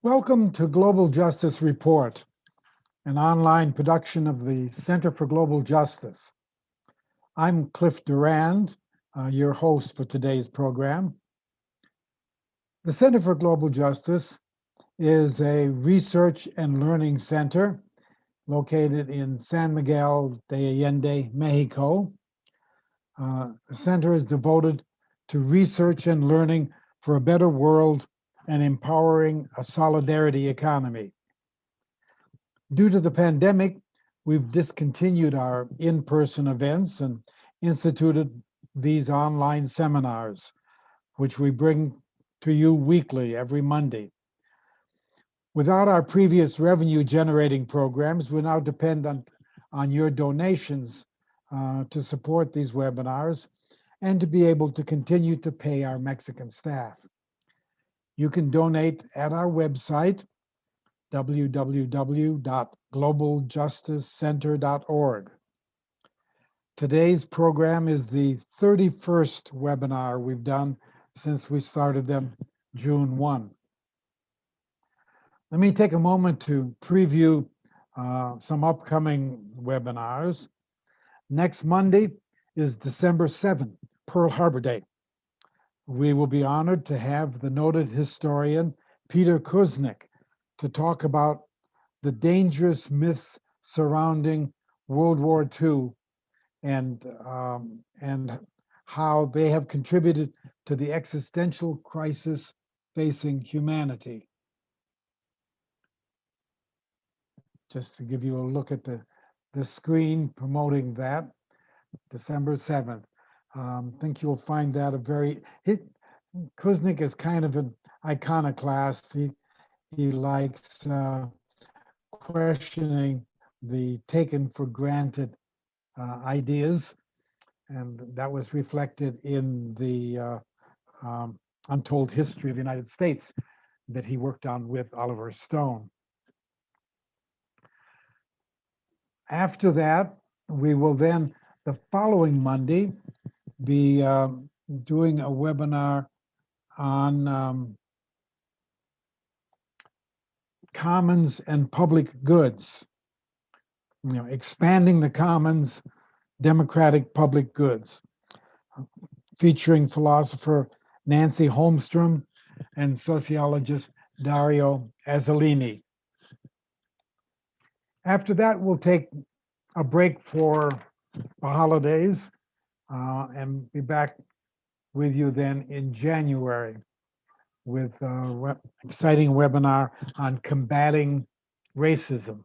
Welcome to Global Justice Report, an online production of the Center for Global Justice. I'm Cliff Durand, your host for today's program. The Center for Global Justice is a research and learning center located in San Miguel de Allende, Mexico. The center is devoted to research and learning for a better world and empowering a solidarity economy. Due to the pandemic, we've discontinued our in-person events and instituted these online seminars, which we bring to you weekly, every Monday. Without our previous revenue-generating programs, we now depend on your donations to support these webinars and to be able to continue to pay our Mexican staff. You can donate at our website, www.globaljusticecenter.org. Today's program is the 31st webinar we've done since we started them June 1. Let me take a moment to preview some upcoming webinars. Next Monday is December 7th, Pearl Harbor Day. We will be honored to have the noted historian Peter Kuznick to talk about the dangerous myths surrounding World War II and how they have contributed to the existential crisis facing humanity. Just to give you a look at the screen promoting that, December 7th. I think you'll find that Kuznick is kind of an iconoclast. He likes questioning the taken for granted ideas, and that was reflected in the Untold History of the United States that he worked on with Oliver Stone. After that, we will then, the following Monday, be doing a webinar on commons and public goods, expanding the commons, democratic public goods, featuring philosopher Nancy Holmstrom and sociologist Dario Azzolini. After that, we'll take a break for the holidays and be back with you then in January with an exciting webinar on combating racism.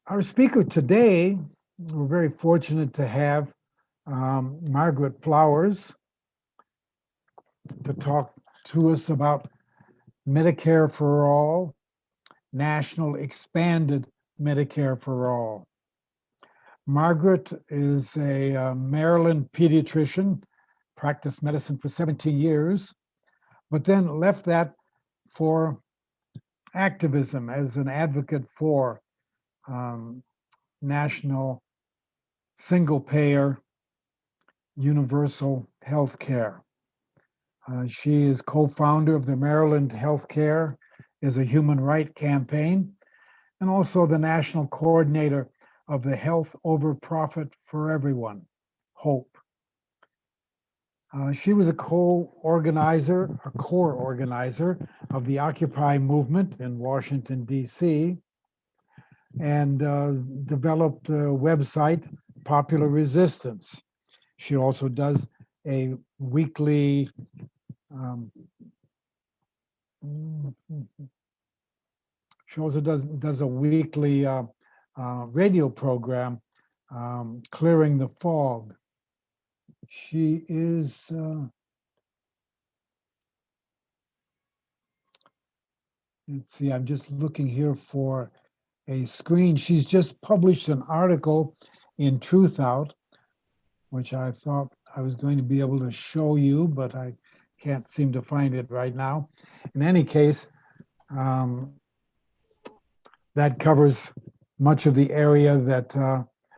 Our speaker today, we're very fortunate to have Margaret Flowers to talk to us about Medicare for All, National Expanded Medicare for All. Margaret is a Maryland pediatrician, practiced medicine for 17 years, but then left that for activism as an advocate for national single-payer universal health care. She is co-founder of the Maryland Healthcare is a Human Right campaign, and also the national coordinator of the Health Over Profit for Everyone, HOPE. She was a core organizer of the Occupy movement in Washington, D.C., and developed a website, Popular Resistance. She also does a weekly radio program, Clearing the Fog. She is let's see, I'm just looking here for a screen. She's just published an article in Truth Out, which I thought I was going to be able to show you, but I can't seem to find it right now. In any case, that covers much of the area that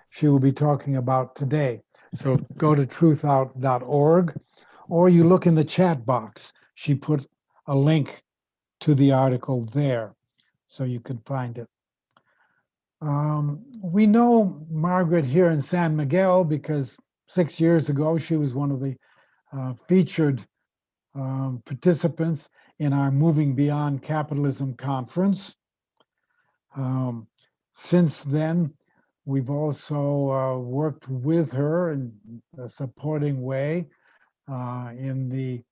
she will be talking about today. So go to truthout.org, or you look in the chat box. She put a link to the article there, so you can find it. We know Margaret here in San Miguel because 6 years ago she was one of the featured participants in our Moving Beyond Capitalism conference. Since then, we've also worked with her in a supporting way in the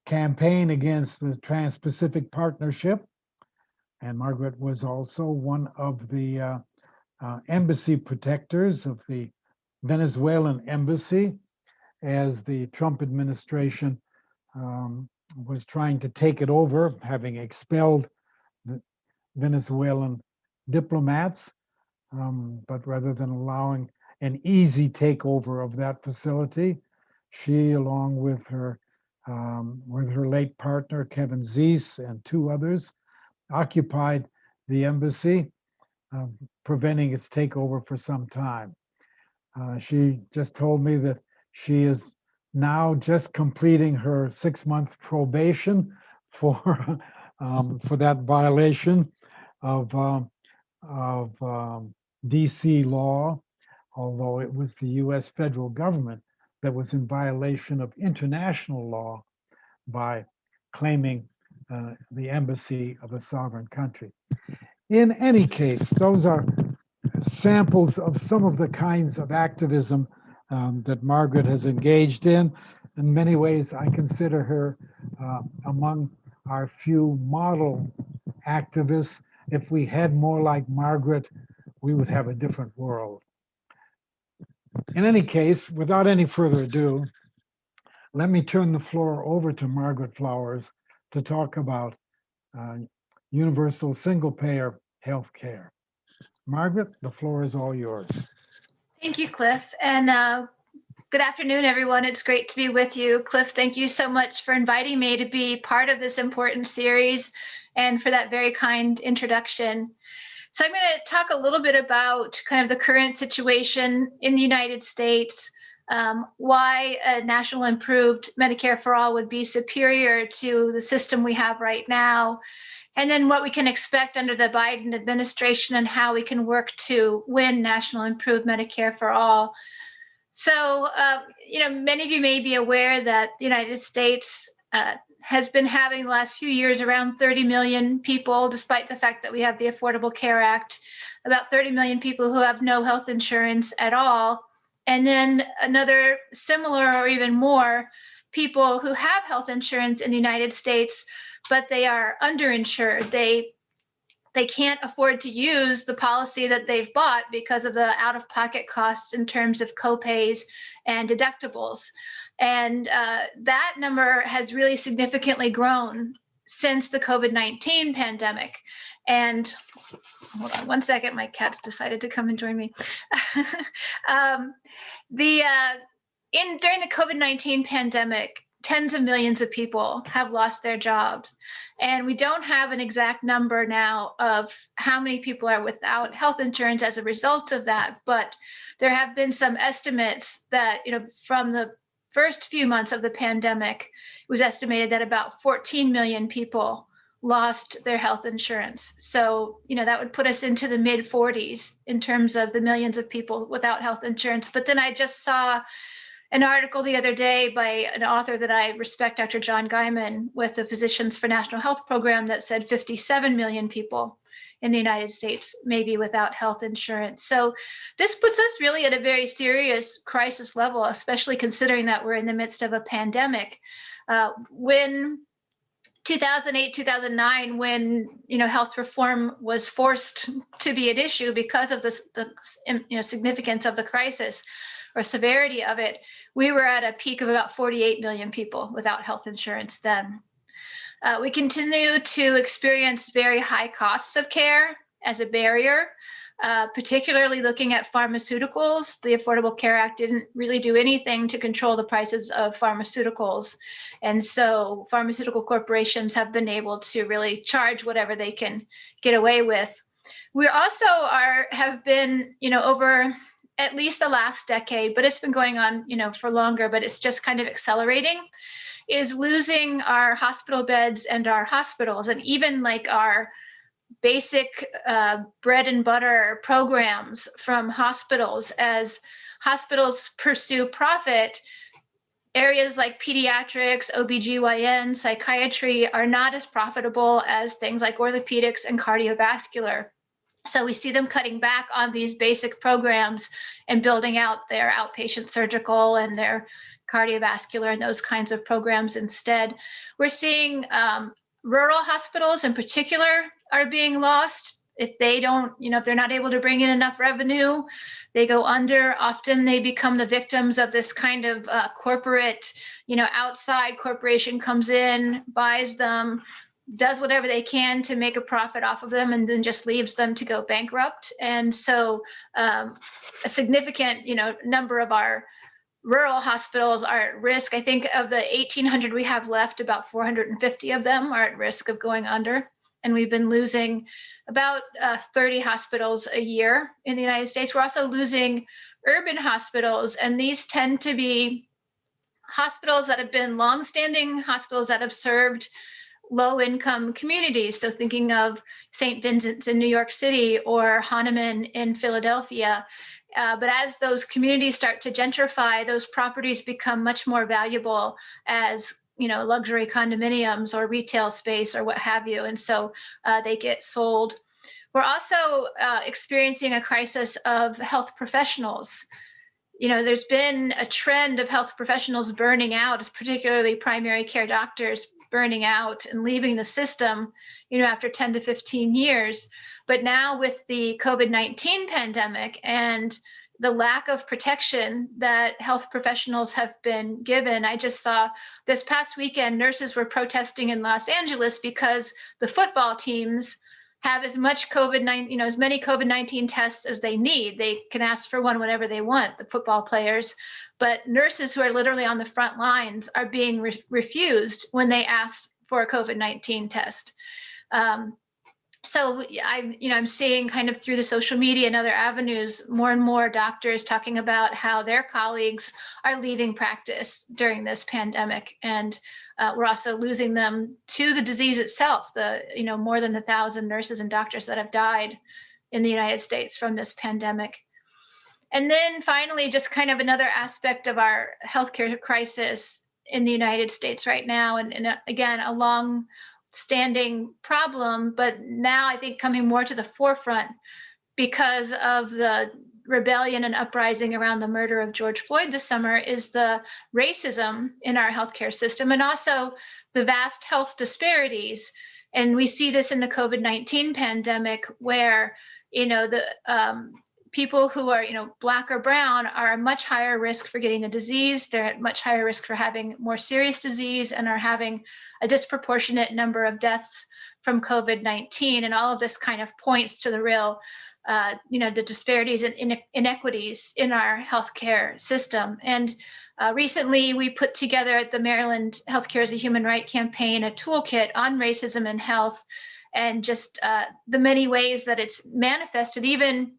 campaign against the Trans-Pacific Partnership. And Margaret was also one of the embassy protectors of the Venezuelan embassy as the Trump administration was trying to take it over, having expelled the Venezuelan diplomats. But rather than allowing an easy takeover of that facility, she, along with her late partner Kevin Zeese and two others, occupied the embassy, preventing its takeover for some time. She just told me that she is now just completing her 6-month probation for that violation of DC law, although it was the US federal government that was in violation of international law by claiming the embassy of a sovereign country. In any case, those are samples of some of the kinds of activism that Margaret has engaged in. In many ways, I consider her among our few model activists. If we had more like Margaret, we would have a different world. In any case, without any further ado, let me turn the floor over to Margaret Flowers to talk about universal single-payer health care. Margaret, the floor is all yours. Thank you, Cliff. And good afternoon, everyone. It's great to be with you. Cliff, thank you so much for inviting me to be part of this important series and for that very kind introduction. So I'm going to talk a little bit about kind of the current situation in the United States, why a national improved Medicare for all would be superior to the system we have right now, and then what we can expect under the Biden administration and how we can work to win national improved Medicare for all. So, many of you may be aware that the United States has been having the last few years around 30 million people, despite the fact that we have the Affordable Care Act, about 30 million people who have no health insurance at all. And then another similar or even more people who have health insurance in the United States, but they are underinsured. They can't afford to use the policy that they've bought because of the out-of-pocket costs in terms of copays and deductibles. And that number has really significantly grown since the COVID-19 pandemic. And hold on one second, my cat's decided to come and join me. During the COVID-19 pandemic, tens of millions of people have lost their jobs. And we don't have an exact number now of how many people are without health insurance as a result of that. But there have been some estimates that, from the first few months of the pandemic, it was estimated that about 14 million people lost their health insurance. So, that would put us into the mid 40s in terms of the millions of people without health insurance. But then I just saw an article the other day by an author that I respect, Dr. John Guyman, with the Physicians for National Health program that said 57 million people in the United States may be without health insurance. So this puts us really at a very serious crisis level, especially considering that we're in the midst of a pandemic. When 2008, 2009, when health reform was forced to be an issue because of the significance of the crisis or severity of it, we were at a peak of about 48 million people without health insurance then. We continue to experience very high costs of care as a barrier, particularly looking at pharmaceuticals. The Affordable Care Act didn't really do anything to control the prices of pharmaceuticals. And so pharmaceutical corporations have been able to really charge whatever they can get away with. We also have been, over at least the last decade, but it's been going on, for longer, but it's just kind of accelerating, is losing our hospital beds and our hospitals, and even like our basic bread and butter programs from hospitals. As hospitals pursue profit, areas like pediatrics, OBGYN, psychiatry are not as profitable as things like orthopedics and cardiovascular. So we see them cutting back on these basic programs and building out their outpatient surgical and their cardiovascular and those kinds of programs instead. We're seeing rural hospitals in particular are being lost. If they don't, if they're not able to bring in enough revenue, they go under. Often they become the victims of this kind of corporate, outside corporation comes in, buys them, does whatever they can to make a profit off of them, and then just leaves them to go bankrupt. And so a significant, number of our rural hospitals are at risk. I think of the 1,800 we have left, about 450 of them are at risk of going under. And we've been losing about 30 hospitals a year in the United States. We're also losing urban hospitals, and these tend to be hospitals that have been longstanding hospitals that have served low-income communities. So thinking of St. Vincent's in New York City or Hahnemann in Philadelphia. But as those communities start to gentrify, those properties become much more valuable as luxury condominiums or retail space or what have you. And so they get sold. We're also experiencing a crisis of health professionals. There's been a trend of health professionals burning out, particularly primary care doctors burning out and leaving the system, after 10 to 15 years. But now with the COVID-19 pandemic and the lack of protection that health professionals have been given, I just saw this past weekend, nurses were protesting in Los Angeles because the football teams have as much COVID-19, as many COVID-19 tests as they need. They can ask for one whenever they want, the football players. But nurses who are literally on the front lines are being refused when they ask for a COVID-19 test. So I'm seeing kind of through the social media and other avenues, more and more doctors talking about how their colleagues are leaving practice during this pandemic. And we're also losing them to the disease itself. More than 1,000 nurses and doctors that have died in the United States from this pandemic. And then finally, just kind of another aspect of our healthcare crisis in the United States right now, and again, a long-standing problem, but now I think coming more to the forefront because of the rebellion and uprising around the murder of George Floyd this summer, is the racism in our healthcare system and also the vast health disparities. And we see this in the COVID-19 pandemic where, people who are, Black or brown are at much higher risk for getting the disease. They're at much higher risk for having more serious disease and are having a disproportionate number of deaths from COVID-19. And all of this kind of points to the real, the disparities and inequities in our healthcare system. And recently, we put together at the Maryland Healthcare as a Human Right campaign a toolkit on racism in health and just the many ways that it's manifested, even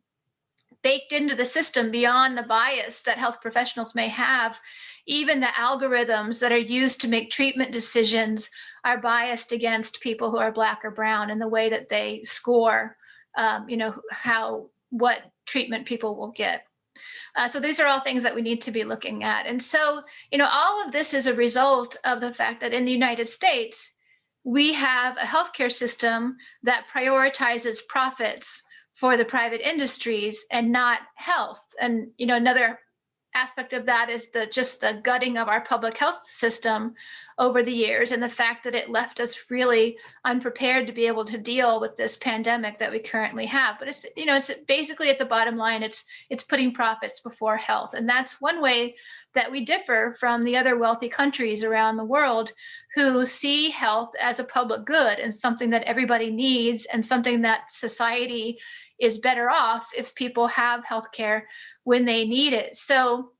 baked into the system beyond the bias that health professionals may have. Even the algorithms that are used to make treatment decisions are biased against people who are Black or brown in the way that they score, what treatment people will get. So these are all things that we need to be looking at. And so, all of this is a result of the fact that in the United States, we have a healthcare system that prioritizes profits for the private industries and not health. And another aspect of that is just the gutting of our public health system over the years, and the fact that it left us really unprepared to be able to deal with this pandemic that we currently have. But it's basically at the bottom line, it's putting profits before health. And that's one way that we differ from the other wealthy countries around the world who see health as a public good and something that everybody needs and something that society is better off if people have healthcare when they need it. So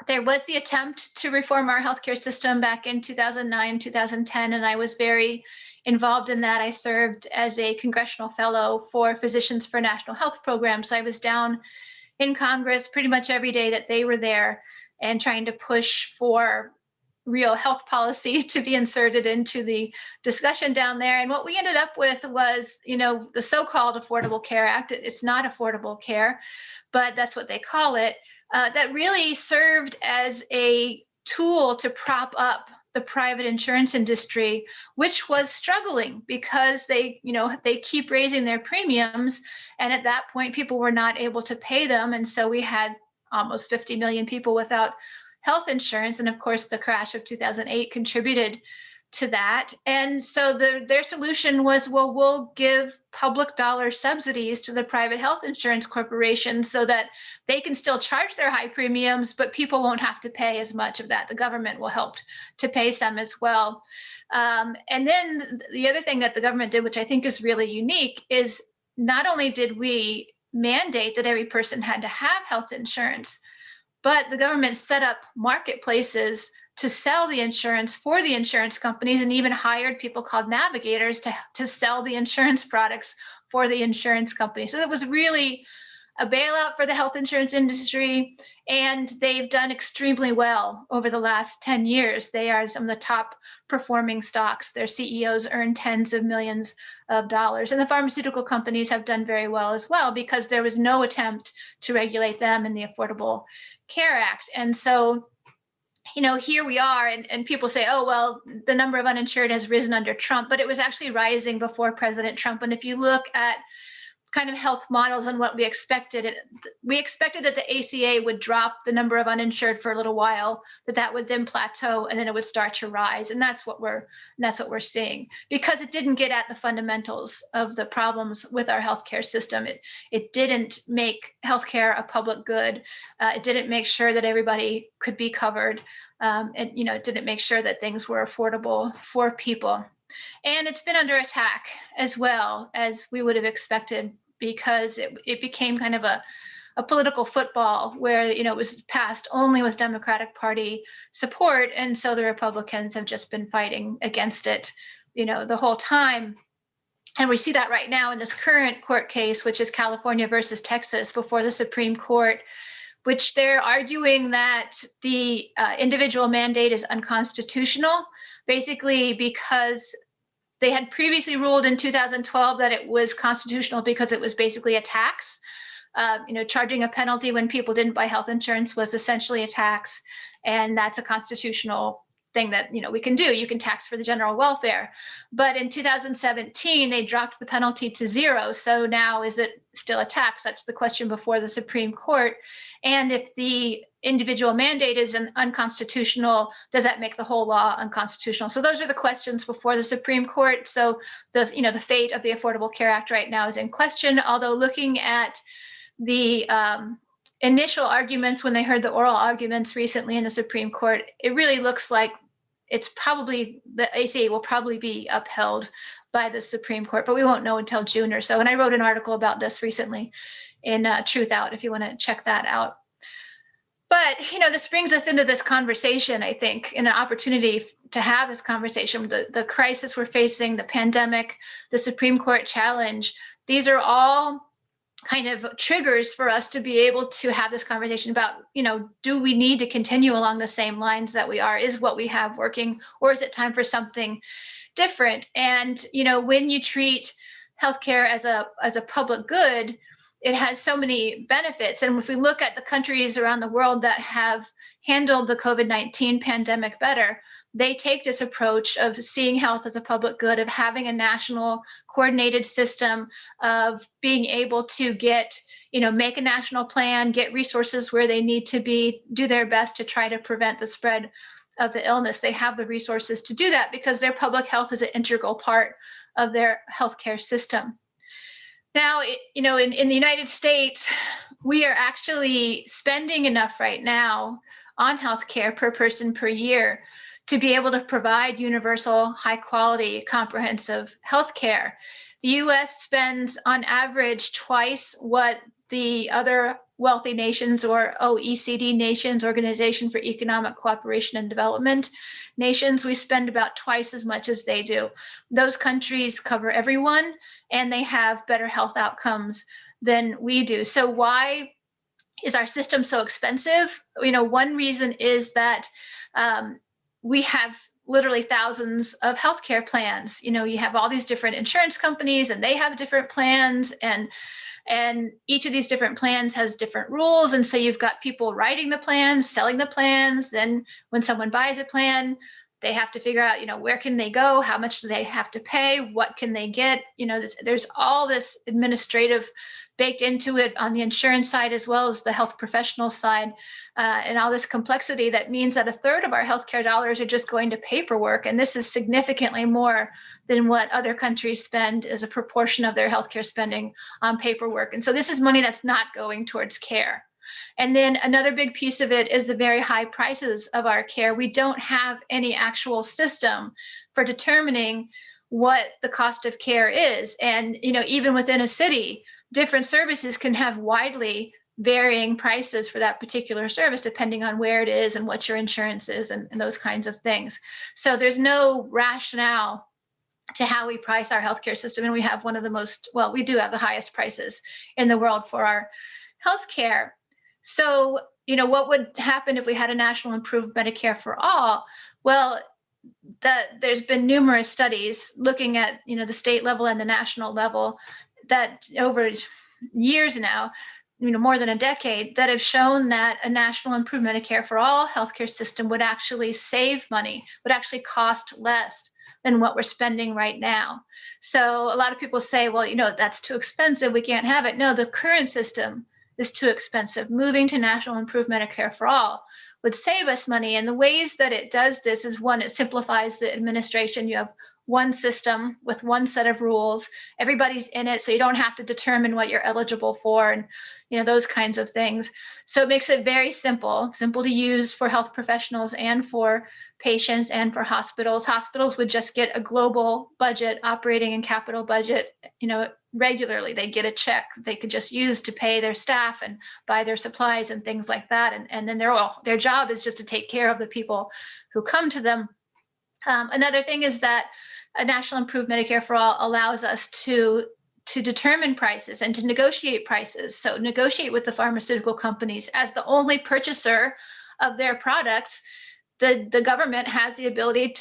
there was the attempt to reform our healthcare system back in 2009, 2010, and I was very involved in that. I served as a congressional fellow for Physicians for National Health Programs. So I was down in Congress pretty much every day that they were there and trying to push for real health policy to be inserted into the discussion down there. And what we ended up with was, the so-called Affordable Care Act. It's not affordable care, but that's what they call it. That really served as a tool to prop up the private insurance industry, which was struggling because they keep raising their premiums. And at that point, people were not able to pay them. And so we had almost 50 million people without health insurance. And of course, the crash of 2008 contributed to that. And so their solution was, well, we'll give public dollar subsidies to the private health insurance corporations so that they can still charge their high premiums, but people won't have to pay as much of that. The government will help to pay some as well. And then the other thing that the government did, which I think is really unique, is not only did we mandate that every person had to have health insurance, but the government set up marketplaces to sell the insurance for the insurance companies, and even hired people called navigators to sell the insurance products for the insurance companies. So it was really a bailout for the health insurance industry, and they've done extremely well over the last 10 years. They are some of the top performing stocks. Their CEOs earn tens of millions of dollars. And the pharmaceutical companies have done very well as well, because there was no attempt to regulate them in the Affordable Care Act. And so, here we are, and people say, oh, well, the number of uninsured has risen under Trump, but it was actually rising before President Trump. And if you look at kind of health models and what we expected that the ACA would drop the number of uninsured for a little while, that would then plateau, and then it would start to rise. And that's what we're seeing, because it didn't get at the fundamentals of the problems with our healthcare system. It didn't make healthcare a public good. It didn't make sure that everybody could be covered. It didn't make sure that things were affordable for people. And it's been under attack as well, as we would have expected, because it became kind of a political football where, it was passed only with Democratic Party support. And so the Republicans have just been fighting against it, the whole time. And we see that right now in this current court case, which is California versus Texas before the Supreme Court, which they're arguing that the individual mandate is unconstitutional, basically because they had previously ruled in 2012 that it was constitutional because it was basically a tax. Charging a penalty when people didn't buy health insurance was essentially a tax, and that's a constitutional thing that we can do. You can tax for the general welfare. But in 2017, they dropped the penalty to zero. So now, is it still a tax? That's the question before the Supreme Court. And if the individual mandate is unconstitutional, does that make the whole law unconstitutional? So those are the questions before the Supreme Court. So the fate of the Affordable Care Act right now is in question. Although looking at the initial arguments when they heard the oral arguments recently in the Supreme Court, it really looks like the ACA will probably be upheld by the Supreme Court, but we won't know until June or so. And I wrote an article about this recently in Truth Out, if you want to check that out. But, this brings us into this conversation, I think, and an opportunity to have this conversation. The crisis we're facing, the pandemic, the Supreme Court challenge, these are all kind of triggers for us to be able to have this conversation about, do we need to continue along the same lines that we are? Is what we have working, or is it time for something different? And, when you treat healthcare as a public good, it has so many benefits. And if we look at the countries around the world that have handled the COVID-19 pandemic better, they take this approach of seeing health as a public good, of having a national coordinated system, of being able to make a national plan, get resources where they need to be, do their best to try to prevent the spread of the illness. They have the resources to do that because their public health is an integral part of their healthcare system. Now, in the United States, we are actually spending enough right now on healthcare per person per year to be able to provide universal, high quality, comprehensive healthcare. The US spends on average twice what the other wealthy nations, or OECD nations, Organization for Economic Cooperation and Development nations, we spend about twice as much as they do. Those countries cover everyone, and they have better health outcomes than we do. So why is our system so expensive? One reason is that we have literally thousands of healthcare plans. You have all these different insurance companies, and they have different plans, and each of these different plans has different rules. And so you've got people writing the plans, selling the plans. Then when someone buys a plan, they have to figure out, where can they go? How much do they have to pay? What can they get? There's all this administrative baked into it on the insurance side as well as the health professional side, and all this complexity that means that a third of our healthcare dollars are just going to paperwork. And this is significantly more than what other countries spend as a proportion of their healthcare spending on paperwork. And so this is money that's not going towards care. And then another big piece of it is the very high prices of our care. We don't have any actual system for determining what the cost of care is. And, even within a city, different services can have widely varying prices for that particular service, depending on where it is and what your insurance is and those kinds of things. So there's no rationale to how we price our healthcare system. And we have one of the we do have the highest prices in the world for our healthcare. So, what would happen if we had a national improved Medicare for all? Well, there's been numerous studies looking at, the state level and the national level that over years now, more than a decade, that have shown that a national improved Medicare for all healthcare system would actually save money, would actually cost less than what we're spending right now. So a lot of people say, well, that's too expensive, we can't have it. No, the current system is too expensive. Moving to national improved Medicare for all would save us money. And the ways that it does this is, one, it simplifies the administration. You have one system with one set of rules. Everybody's in it, so you don't have to determine what you're eligible for and those kinds of things. So it makes it very simple to use for health professionals and for patients and for hospitals. Hospitals would just get a global budget, operating and capital budget, regularly. They get a check they could just use to pay their staff and buy their supplies and things like that. And then their job is just to take care of the people who come to them. Another thing is that a national improved Medicare for all allows us to determine prices and to negotiate prices. So negotiate with the pharmaceutical companies. As the only purchaser of their products, the government has the ability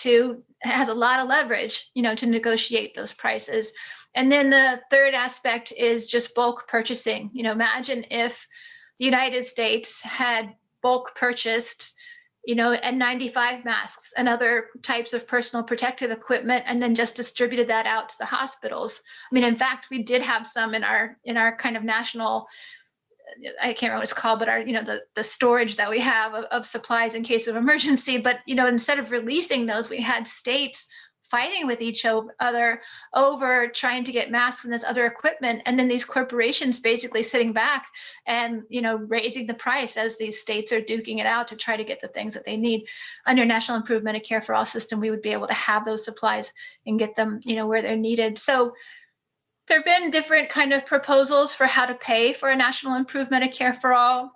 has a lot of leverage, to negotiate those prices. And then the third aspect is just bulk purchasing. Imagine if the United States had bulk purchased N95 masks and other types of personal protective equipment, and then just distributed that out to the hospitals. In fact, we did have some in our kind of national, I can't remember what it's called, but our, the storage that we have of supplies in case of emergency. But, instead of releasing those, we had states fighting with each other over trying to get masks and this other equipment. And then these corporations basically sitting back and, raising the price as these states are duking it out to try to get the things that they need. Under National Improved Medicare for All system, we would be able to have those supplies and get them, where they're needed. So there have been different kind of proposals for how to pay for a National Improved Medicare for All.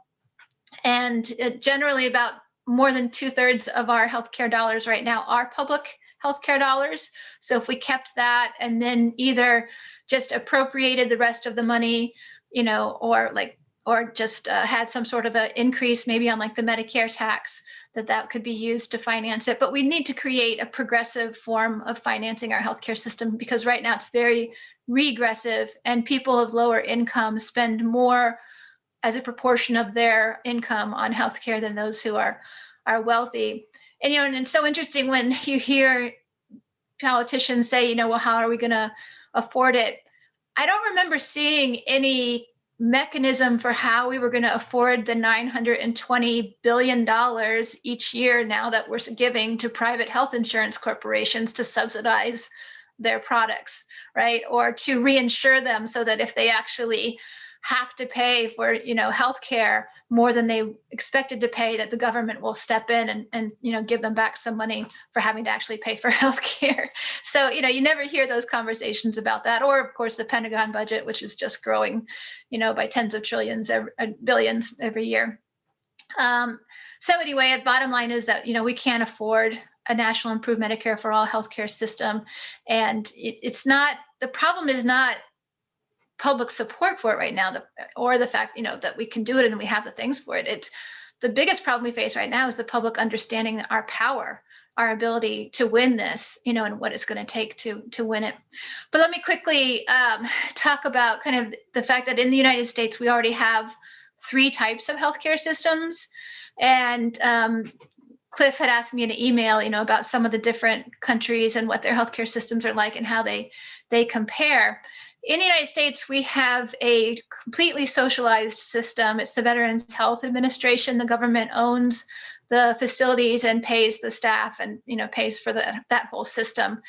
And generally about more than 2/3 of our healthcare dollars right now are public healthcare dollars. So if we kept that and then either just appropriated the rest of the money, or just had some sort of an increase maybe on like the Medicare tax, that could be used to finance it. But we need to create a progressive form of financing our healthcare system, because right now it's very regressive, and people of lower income spend more as a proportion of their income on healthcare than those who are wealthy. And and it's so interesting when you hear politicians say, well, how are we going to afford it? I don't remember seeing any mechanism for how we were going to afford the $920 billion each year now that we're giving to private health insurance corporations to subsidize their products, right? Or to reinsure them so that if they actually have to pay for, healthcare more than they expected to pay, that the government will step in and give them back some money for having to actually pay for healthcare. So, you never hear those conversations about that. Or of course, the Pentagon budget, which is just growing, by tens of trillions, billions every year. So anyway, the bottom line is that, we can't afford a National Improved Medicare for All healthcare system. And it's not, the problem is not public support for it right now, or the fact, that we can do it and we have the things for it. It's the biggest problem we face right now is the public understanding our power, our ability to win this, and what it's going to take to win it. But let me quickly talk about kind of the fact that in the United States, we already have 3 types of healthcare systems. And Cliff had asked me in an email, about some of the different countries and what their healthcare systems are like and how they compare. In the United States, we have a completely socialized system. It's the Veterans Health Administration. The government owns the facilities and pays the staff and pays for that whole system.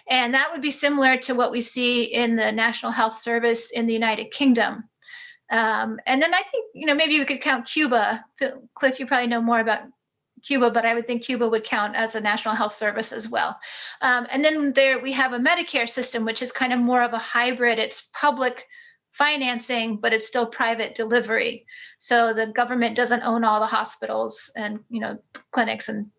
And that would be similar to what we see in the National Health Service in the United Kingdom. And then I think maybe we could count Cuba. Cliff, you probably know more about Cuba, but I would think Cuba would count as a national health service as well. And then there we have a Medicare system, which is kind of more of a hybrid. It's public financing, but it's still private delivery. So the government doesn't own all the hospitals and clinics and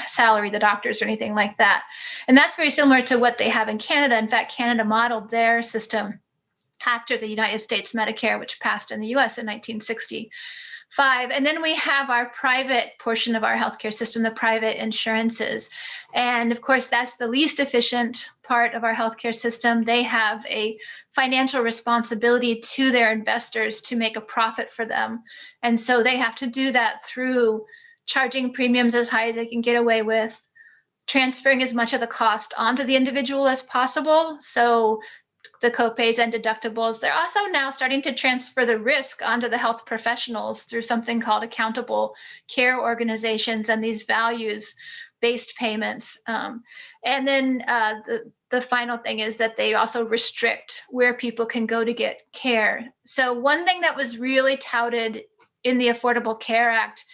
salary the doctors or anything like that. And that's very similar to what they have in Canada. In fact, Canada modeled their system after the United States Medicare, which passed in the US in 1965. And then we have our private portion of our healthcare system, the private insurances. And of course, that's the least efficient part of our healthcare system. They have a financial responsibility to their investors to make a profit for them. And so they have to do that through charging premiums as high as they can get away with, transferring as much of the cost onto the individual as possible. So the copays and deductibles. They're also now starting to transfer the risk onto the health professionals through something called accountable care organizations and these values-based payments. And then the final thing is that they also restrict where people can go to get care. So one thing that was really touted in the Affordable Care Act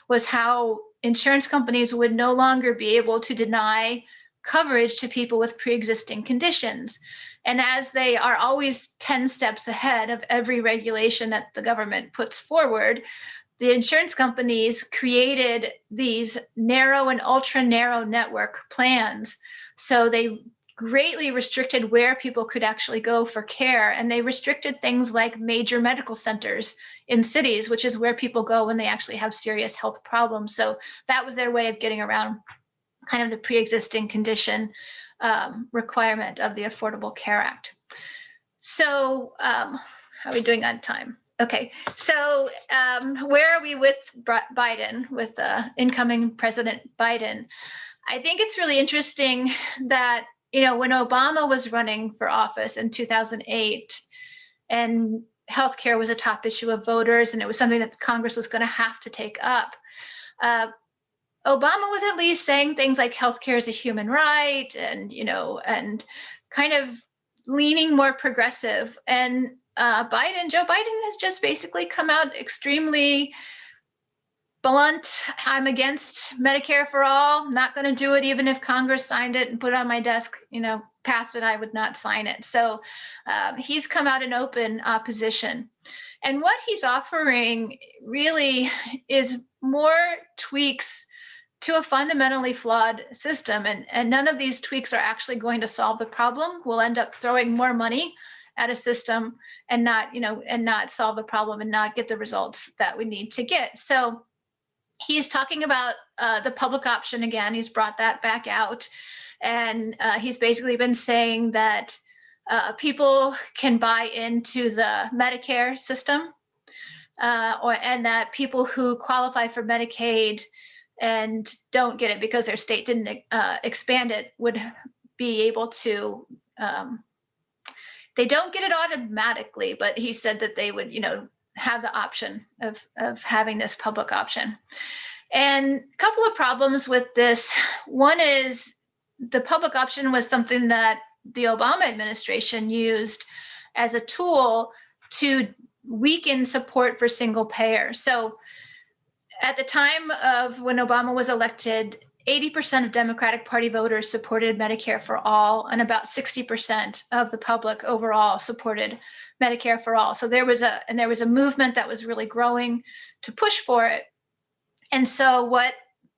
was how insurance companies would no longer be able to deny coverage to people with pre-existing conditions. And as they are always 10 steps ahead of every regulation that the government puts forward, the insurance companies created these narrow and ultra narrow network plans. So they greatly restricted where people could actually go for care. And they restricted things like major medical centers in cities, which is where people go when they actually have serious health problems. So that was their way of getting around kind of the pre-existing condition requirement of the Affordable Care Act. So how are we doing on time? Okay, so where are we with Biden, with incoming President Biden? I think it's really interesting that, when Obama was running for office in 2008 and healthcare was a top issue of voters and it was something that Congress was going to have to take up, Obama was at least saying things like healthcare is a human right and, and kind of leaning more progressive. And Joe Biden has just basically come out extremely blunt. I'm against Medicare for all, not going to do it, even if Congress signed it and put it on my desk, passed it, I would not sign it. So he's come out in open opposition. And what he's offering really is more tweaks to a fundamentally flawed system. And none of these tweaks are actually going to solve the problem. We'll end up throwing more money at a system and not solve the problem and not get the results that we need to get. So he's talking about the public option again. He's brought that back out. And he's basically been saying that people can buy into the Medicare system and that people who qualify for Medicaid and don't get it because their state didn't expand it would be able to, they don't get it automatically, but he said that they would, have the option of having this public option. And a couple of problems with this. One is the public option was something that the Obama administration used as a tool to weaken support for single payer. So at the time of when Obama was elected, 80% of Democratic Party voters supported Medicare for all, and about 60% of the public overall supported Medicare for all. So there was a movement that was really growing to push for it. And so what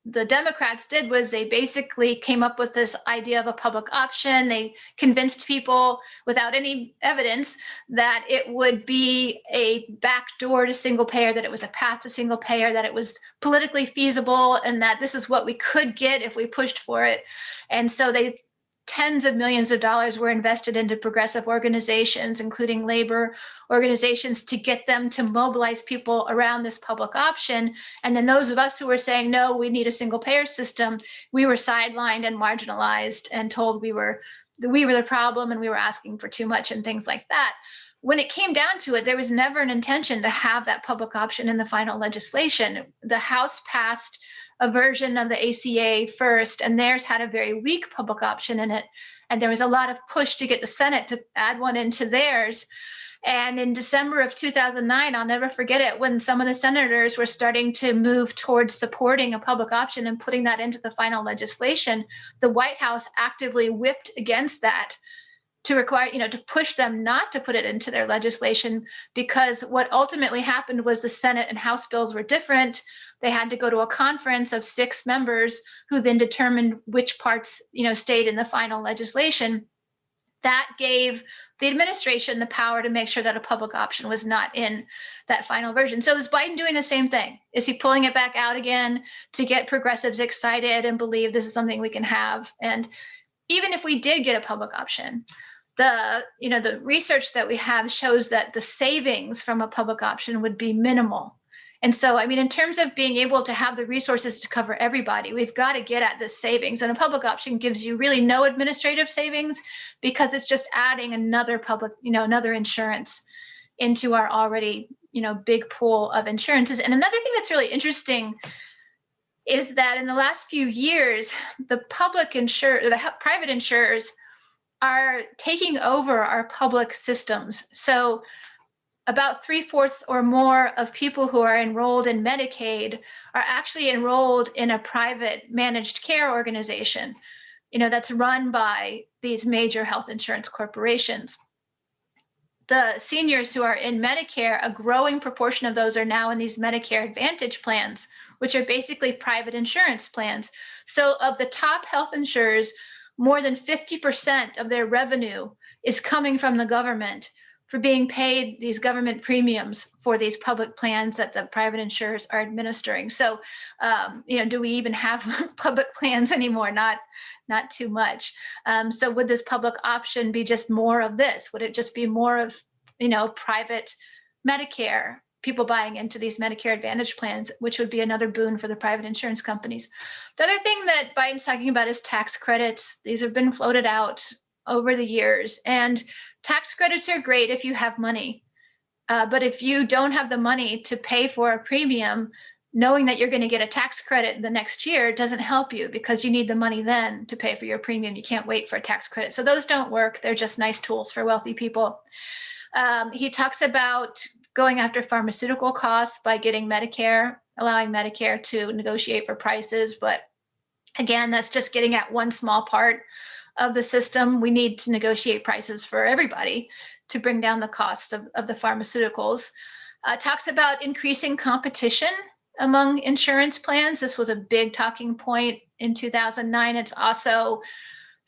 the Democrats did was they basically came up with this idea of a public option. They convinced people without any evidence that it would be a backdoor to single payer, that it was a path to single payer, that it was politically feasible, and that this is what we could get if we pushed for it. And so tens of millions of dollars were invested into progressive organizations, including labor organizations, to get them to mobilize people around this public option. And then those of us who were saying, no, we need a single payer system, we were sidelined and marginalized and told we were the problem and we were asking for too much and things like that. When it came down to it, there was never an intention to have that public option in the final legislation. The House passed a version of the ACA first, and theirs had a very weak public option in it. And there was a lot of push to get the Senate to add one into theirs. And in December of 2009, I'll never forget it, when some of the senators were starting to move towards supporting a public option and putting that into the final legislation, the White House actively whipped against that to require, to push them not to put it into their legislation, because what ultimately happened was the Senate and House bills were different. They had to go to a conference of 6 members who then determined which parts, stayed in the final legislation. That gave the administration the power to make sure that a public option was not in that final version. So is Biden doing the same thing? Is he pulling it back out again to get progressives excited and believe this is something we can have? And even if we did get a public option, the research that we have shows that the savings from a public option would be minimal. And so, in terms of being able to have the resources to cover everybody, we've got to get at the savings. And a public option gives you really no administrative savings, because it's just adding another another insurance into our already, big pool of insurances. And another thing that's really interesting is that in the last few years, the private insurers are taking over our public systems. So about 3/4 or more of people who are enrolled in Medicaid are actually enrolled in a private managed care organization, that's run by these major health insurance corporations. The seniors who are in Medicare, a growing proportion of those are now in these Medicare Advantage plans, which are basically private insurance plans. So of the top health insurers, more than 50% of their revenue is coming from the government for being paid these government premiums for these public plans that the private insurers are administering. So, do we even have public plans anymore? Not too much. So would this public option be just more of this? Would it just be more of, private Medicare, people buying into these Medicare Advantage plans, which would be another boon for the private insurance companies? The other thing that Biden's talking about is tax credits. These have been floated out over the years, and tax credits are great if you have money. But if you don't have the money to pay for a premium, knowing that you're going to get a tax credit the next year doesn't help you, because you need the money then to pay for your premium. You can't wait for a tax credit. So those don't work. They're just nice tools for wealthy people. He talks about going after pharmaceutical costs by getting Medicare, allowing Medicare to negotiate for prices. But again, that's just getting at one small part of the system. We need to negotiate prices for everybody to bring down the cost of the pharmaceuticals. Talks about increasing competition among insurance plans. This was a big talking point in 2009. It's also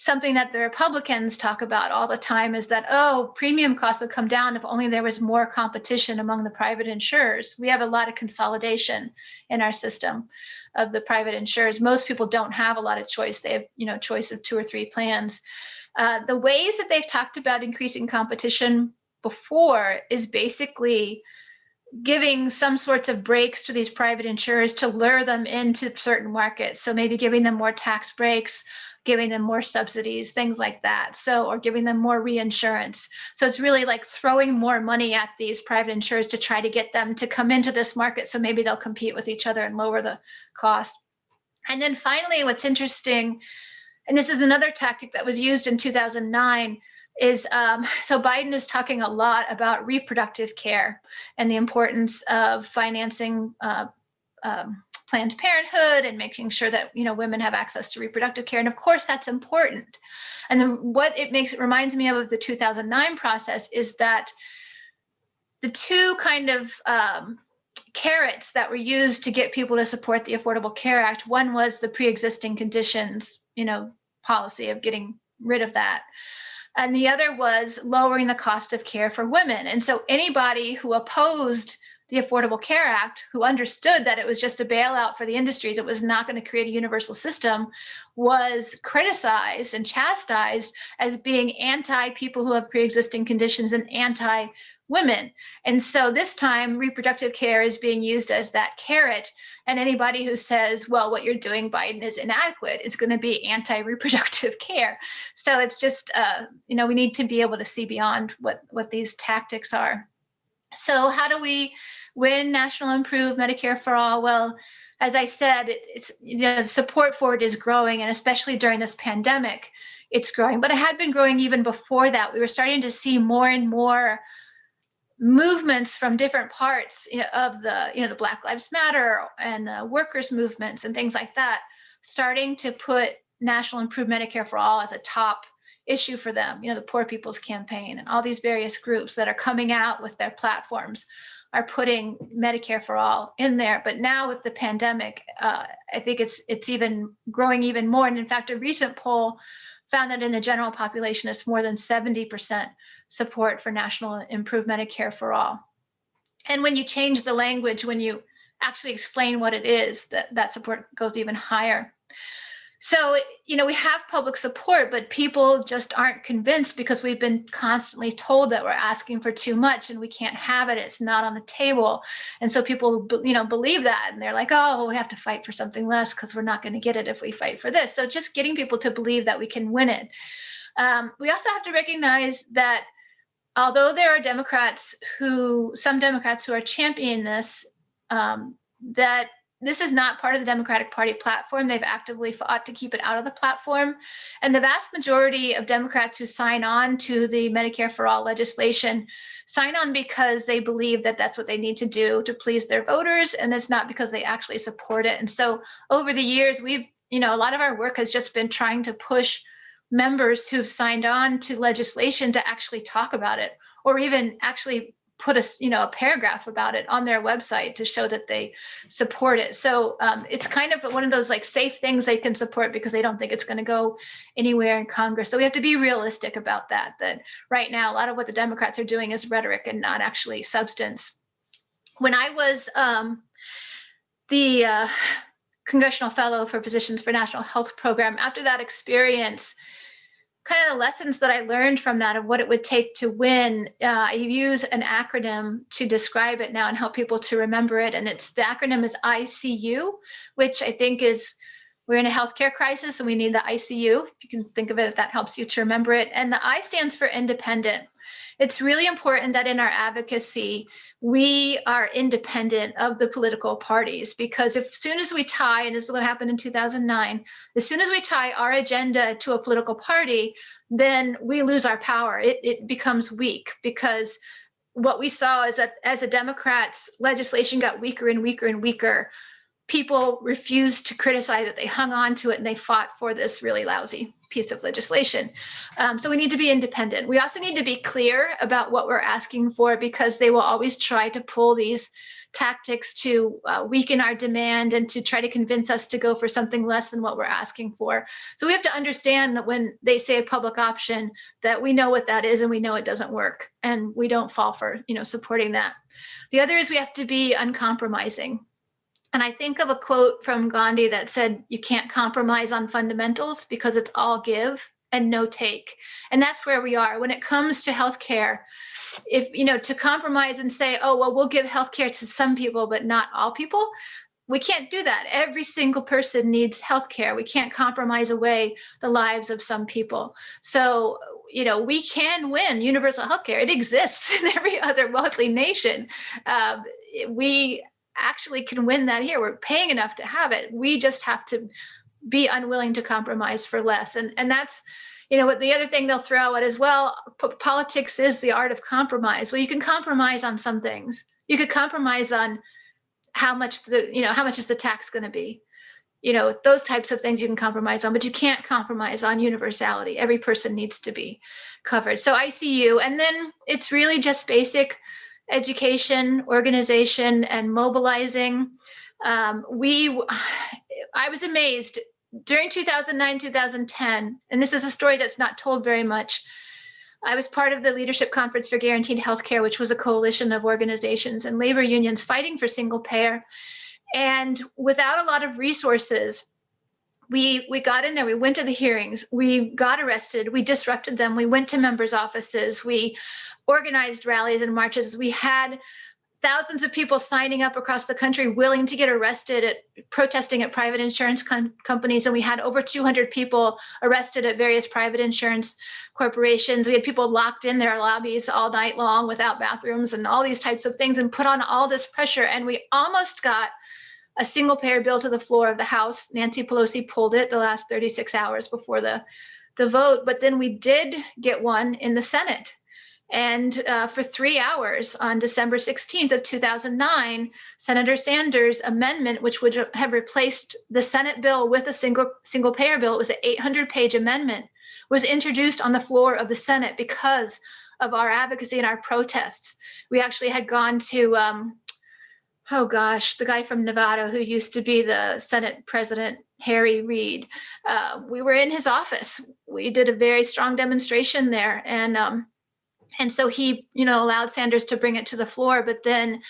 something that the Republicans talk about all the time, is that, premium costs would come down if only there was more competition among the private insurers. We have a lot of consolidation in our system of the private insurers. Most people don't have a lot of choice. They have, choice of 2 or 3 plans. The ways that they've talked about increasing competition before is basically giving some sorts of breaks to these private insurers to lure them into certain markets. So maybe giving them more tax breaks, giving them more subsidies, things like that. Or giving them more reinsurance. So it's really like throwing more money at these private insurers to try to get them to come into this market. So maybe they'll compete with each other and lower the cost. And then finally, what's interesting, and this is another tactic that was used in 2009, is so Biden is talking a lot about reproductive care and the importance of financing Planned Parenthood and making sure that women have access to reproductive care. And of course, that's important. And then what it reminds me of the 2009 process is that the two kind of carrots that were used to get people to support the Affordable Care Act. One was the pre-existing conditions, policy of getting rid of that. And the other was lowering the cost of care for women. And so anybody who opposed the Affordable Care Act, who understood that it was just a bailout for the industries, it was not going to create a universal system, was criticized and chastised as being anti people who have pre-existing conditions and anti women. And so this time reproductive care is being used as that carrot. And anybody who says, well, what you're doing, Biden, is inadequate, is going to be anti-reproductive care. So it's just, we need to be able to see beyond what these tactics are. So how do we win national improved Medicare for all? Well, as I said, it's support for it is growing, and especially during this pandemic, it's growing. But it had been growing even before that. We were starting to see more and more movements from different parts of the Black Lives Matter and the workers' movements and things like that, starting to put national improved Medicare for all as a top issue for them. The Poor People's Campaign and all these various groups that are coming out with their platforms are putting Medicare for all in there. But now with the pandemic, I think it's even growing even more. And in fact, a recent poll found that in the general population, it's more than 70% support for national improved Medicare for all. And when you change the language, when you actually explain what it is, that support goes even higher. So, we have public support, but people just aren't convinced because we've been constantly told that we're asking for too much and we can't have it. It's not on the table. And so people, believe that, and they're like, oh, we have to fight for something less because we're not going to get it if we fight for this. So just getting people to believe that we can win it. We also have to recognize that although there are some Democrats who are championing this, that this is not part of the Democratic Party platform. They've actively fought to keep it out of the platform. And the vast majority of Democrats who sign on to the Medicare for All legislation sign on because they believe that that's what they need to do to please their voters. And it's not because they actually support it. And so over the years, we've, a lot of our work has just been trying to push members who've signed on to legislation to actually talk about it, or even actually put a paragraph about it on their website to show that they support it. So it's kind of one of those safe things they can support because they don't think it's going to go anywhere in Congress. So we have to be realistic about that right now, a lot of what the Democrats are doing is rhetoric and not actually substance. When I was the Congressional Fellow for Physicians for National Health Program, after that experience, kind of the lessons that I learned from that of what it would take to win, I use an acronym to describe it now and help people to remember it. And the acronym is ICU, which I think is, we're in a healthcare crisis and we need the ICU. If you can think of it, that helps you to remember it. And the I stands for independent. It's really important that in our advocacy, we are independent of the political parties, because as soon as we tie, and this is what happened in 2009, as soon as we tie our agenda to a political party, then we lose our power. It becomes weak, because what we saw is that as the Democrats' legislation got weaker and weaker and weaker, people refused to criticize it. They hung on to it and they fought for this really lousy piece of legislation. So we need to be independent. We also need to be clear about what we're asking for, because they will always try to pull these tactics to weaken our demand and to try to convince us to go for something less than what we're asking for. So we have to understand that when they say a public option, that we know what that is and we know it doesn't work, and we don't fall for supporting that. The other is we have to be uncompromising. And I think of a quote from Gandhi that said, you can't compromise on fundamentals because it's all give and no take. And that's where we are. When it comes to healthcare, if, to compromise and say, oh, well, we'll give healthcare to some people, but not all people, we can't do that. Every single person needs healthcare. We can't compromise away the lives of some people. So, we can win universal healthcare. It exists in every other wealthy nation. We actually can win that here. We're paying enough to have it. We just have to be unwilling to compromise for less. And that's, what the other thing they'll throw out as well, politics is the art of compromise. Well, you can compromise on some things. You could compromise on how much is the tax going to be? Those types of things you can compromise on, but you can't compromise on universality. Every person needs to be covered. So ICU, and then it's really just basic education, organization, and mobilizing. I was amazed during 2009, 2010, and this is a story that's not told very much. I was part of the Leadership Conference for Guaranteed Healthcare, which was a coalition of organizations and labor unions fighting for single payer. And without a lot of resources, we got in there, we went to the hearings, we got arrested, we disrupted them, we went to members' offices, we organized rallies and marches. We had thousands of people signing up across the country willing to get arrested at protesting at private insurance companies, and we had over 200 people arrested at various private insurance corporations. We had people locked in their lobbies all night long without bathrooms and all these types of things, and put on all this pressure, and we almost got a single payer bill to the floor of the House. Nancy Pelosi pulled it the last 36 hours before the vote, but then we did get one in the Senate. And for 3 hours on December 16th of 2009, Senator Sanders' amendment, which would have replaced the Senate bill with a single payer bill, it was an 800-page amendment, was introduced on the floor of the Senate because of our advocacy and our protests. We actually had gone to, the guy from Nevada who used to be the Senate President, Harry Reid. We were in his office. We did a very strong demonstration there, and so he, allowed Sanders to bring it to the floor, but then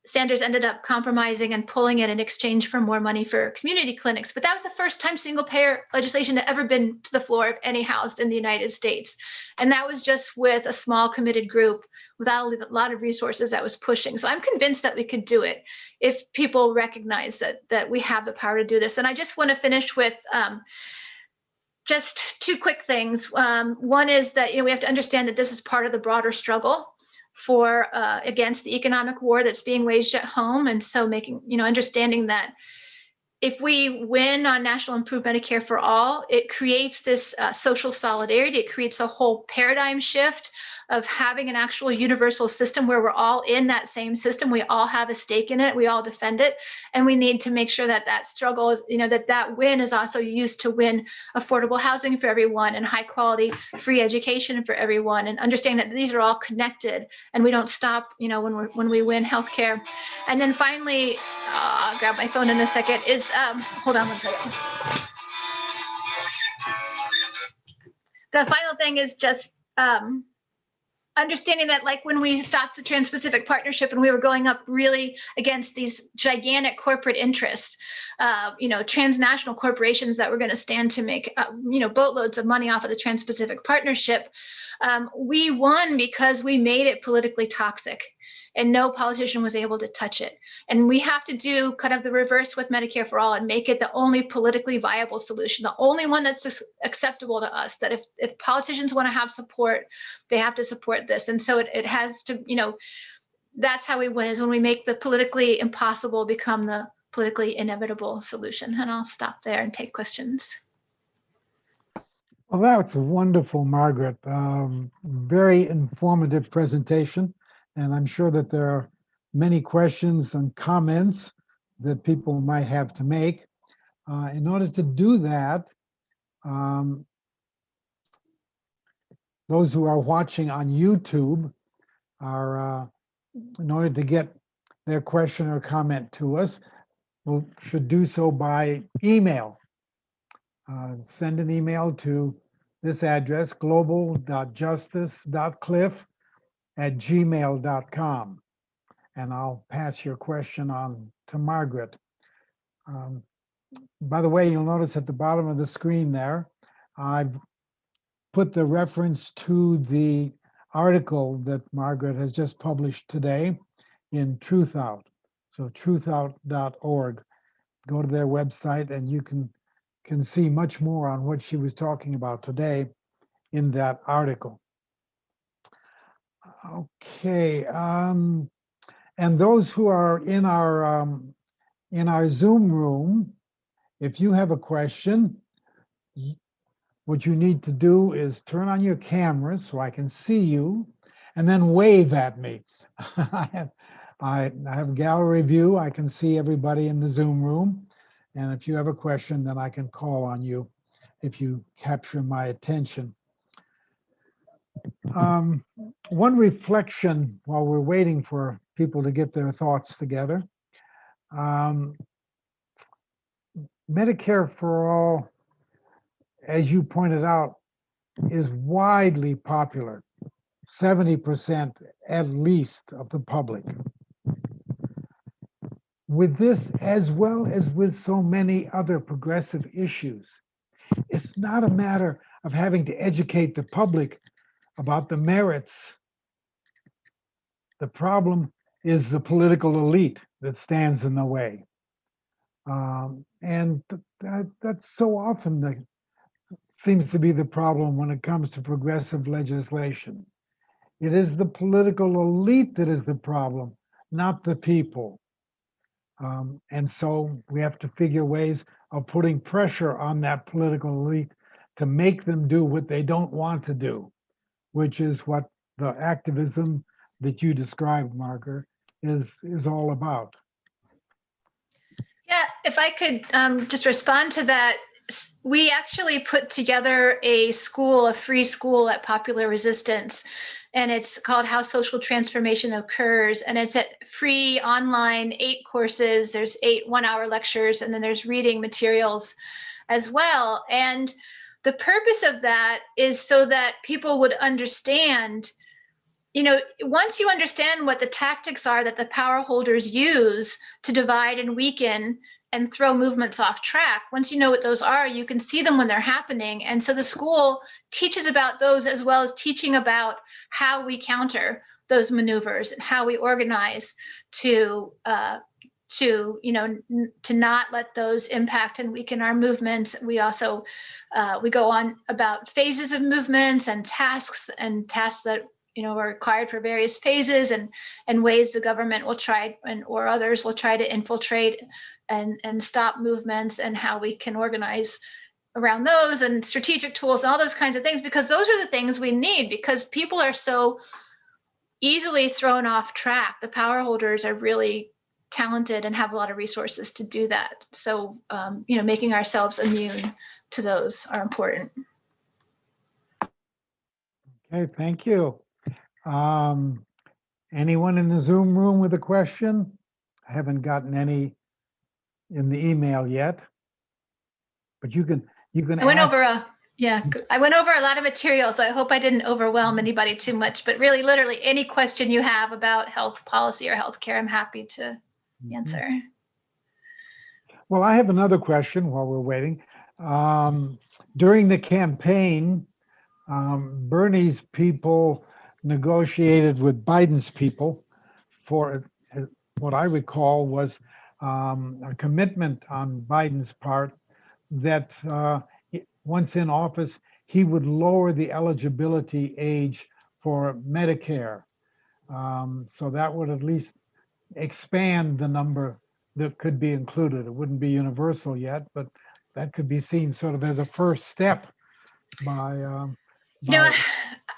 Sanders ended up compromising and pulling it in exchange for more money for community clinics. But that was the first time single payer legislation had ever been to the floor of any house in the United States. And that was just with a small committed group without a lot of resources that was pushing. So I'm convinced that we could do it if people recognize that we have the power to do this. And I just want to finish with just two quick things. One is that we have to understand that this is part of the broader struggle for against the economic war that's being waged at home, and so understanding that if we win on National Improved Medicare for All, it creates this social solidarity. It creates a whole paradigm shift of having an actual universal system where we're all in that same system. We all have a stake in it. We all defend it. And we need to make sure that that struggle is, that win is also used to win affordable housing for everyone and high quality free education for everyone, and understanding that these are all connected and we don't stop, when we win healthcare. And then finally, I'll grab my phone in a second, is, hold on one second. The final thing is just, understanding that, like, when we stopped the Trans-Pacific Partnership and we were going up really against these gigantic corporate interests, transnational corporations that were going to stand to make, boatloads of money off of the Trans-Pacific Partnership, we won because we made it politically toxic. And no politician was able to touch it. And we have to do kind of the reverse with Medicare for All and make it the only politically viable solution, the only one that's acceptable to us, that if politicians want to have support, they have to support this. And so it has to, that's how we win, is when we make the politically impossible become the politically inevitable solution. And I'll stop there and take questions. Well, that's wonderful, Margaret. Very informative presentation. And I'm sure that there are many questions and comments that people might have to make. In order to do that, those who are watching on YouTube are, in order to get their question or comment to us, should do so by email. Send an email to this address, global.justice.cliff@gmail.com, and I'll pass your question on to Margaret. By the way, you'll notice at the bottom of the screen there, I've put the reference to the article that Margaret has just published today in Truthout. So truthout.org. Go to their website and you can see much more on what she was talking about today in that article. Okay, and those who are in our Zoom room, if you have a question, what you need to do is turn on your camera so I can see you, and then wave at me. I have gallery view. I can see everybody in the Zoom room, and if you have a question, then I can call on you if you capture my attention. One reflection while we're waiting for people to get their thoughts together. Um, Medicare for All, as you pointed out, is widely popular, 70% at least of the public. With this, as well as with so many other progressive issues, it's not a matter of having to educate the public about the merits. The problem is the political elite that stands in the way. And that's so often seems to be the problem when it comes to progressive legislation. It is the political elite that is the problem, not the people. And so we have to figure ways of putting pressure on that political elite to make them do what they don't want to do, which is what the activism that you described, Margaret, is all about. Yeah, if I could just respond to that, we actually put together a free school at Popular Resistance, and it's called How Social Transformation Occurs. And it's at free online, 8 courses. There's 8 one-hour lectures, and then there's reading materials as well. And the purpose of that is so that people would understand, once you understand what the tactics are that the power holders use to divide and weaken and throw movements off track, once you know what those are, you can see them when they're happening. And so the school teaches about those, as well as teaching about how we counter those maneuvers and how we organize to not let those impact and weaken our movements. We also we go on about phases of movements and tasks that are required for various phases, and ways the government will try or others will try to infiltrate and stop movements, and how we can organize around those, and strategic tools and all those kinds of things, because those are the things we need, because people are so easily thrown off track. The power holders are really talented and have a lot of resources to do that. So, making ourselves immune to those are important. Okay, thank you. Anyone in the Zoom room with a question? I haven't gotten any in the email yet, but you can I went ask. I went over a lot of material, so I hope I didn't overwhelm anybody too much, but really, literally any question you have about health policy or healthcare, I'm happy to answer. Well, I have another question while we're waiting. During the campaign, Bernie's people negotiated with Biden's people for what I recall was a commitment on Biden's part that once in office, he would lower the eligibility age for Medicare. So that would at least expand the number that could be included. It wouldn't be universal yet, but that could be seen sort of as a first step by.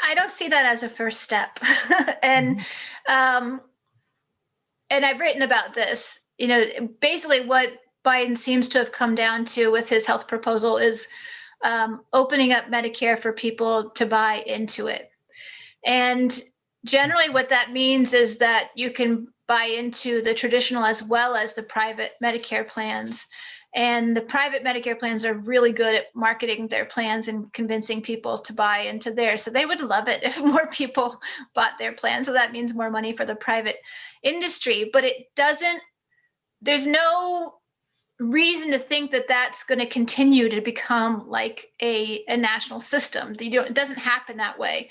I don't see that as a first step, and I've written about this. Basically what Biden seems to have come down to with his health proposal is opening up Medicare for people to buy into it. And generally what that means is that you can buy into the traditional as well as the private Medicare plans. And the private Medicare plans are really good at marketing their plans and convincing people to buy into theirs. So they would love it if more people bought their plan. So that means more money for the private industry. But there's no reason to think that that's going to continue to become like a national system. It doesn't happen that way.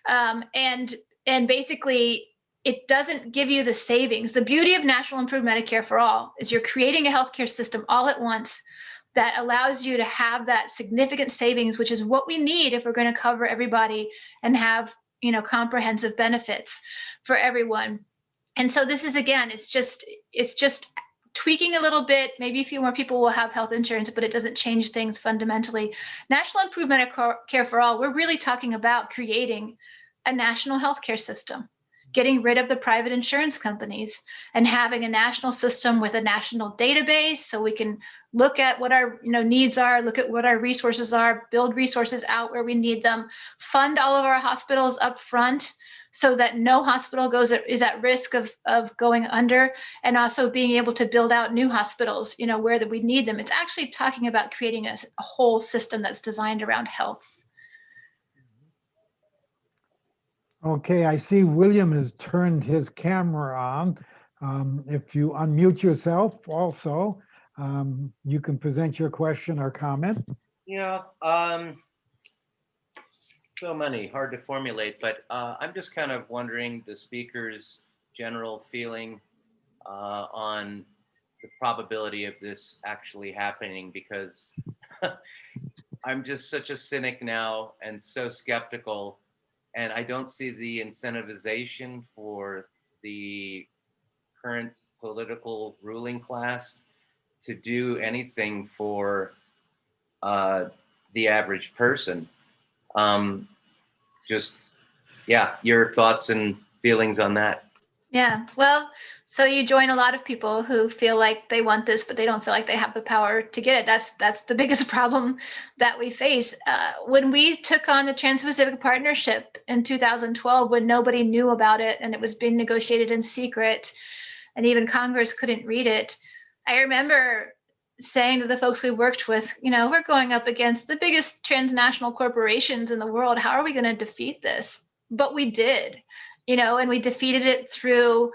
And basically, it doesn't give you the savings. The beauty of National Improved Medicare for All is you're creating a healthcare system all at once that allows you to have that significant savings, which is what we need if we're going to cover everybody and have, comprehensive benefits for everyone. And so this is, again, it's just tweaking a little bit. Maybe a few more people will have health insurance, but it doesn't change things fundamentally. National Improved Medicare for All, we're really talking about creating a national healthcare system. getting rid of the private insurance companies and having a national system with a national database so we can look at what our needs are, look at what our resources are, build resources out where we need them, fund all of our hospitals up front so that no hospital is at risk of going under, and also being able to build out new hospitals, where we need them. It's actually talking about creating a whole system that's designed around health. Okay, I see William has turned his camera on. If you unmute yourself also, you can present your question or comment. Yeah, so many, hard to formulate, but I'm just kind of wondering the speaker's general feeling on the probability of this actually happening, because I'm just such a cynic now and so skeptical, and I don't see the incentivization for the current political ruling class to do anything for the average person. Your thoughts and feelings on that. Yeah, well, so you join a lot of people who feel like they want this, but they don't feel like they have the power to get it. That's the biggest problem that we face. When we took on the Trans-Pacific Partnership in 2012, when nobody knew about it and it was being negotiated in secret, and even Congress couldn't read it, I remember saying to the folks we worked with, we're going up against the biggest transnational corporations in the world. How are we going to defeat this? But we did. And we defeated it through,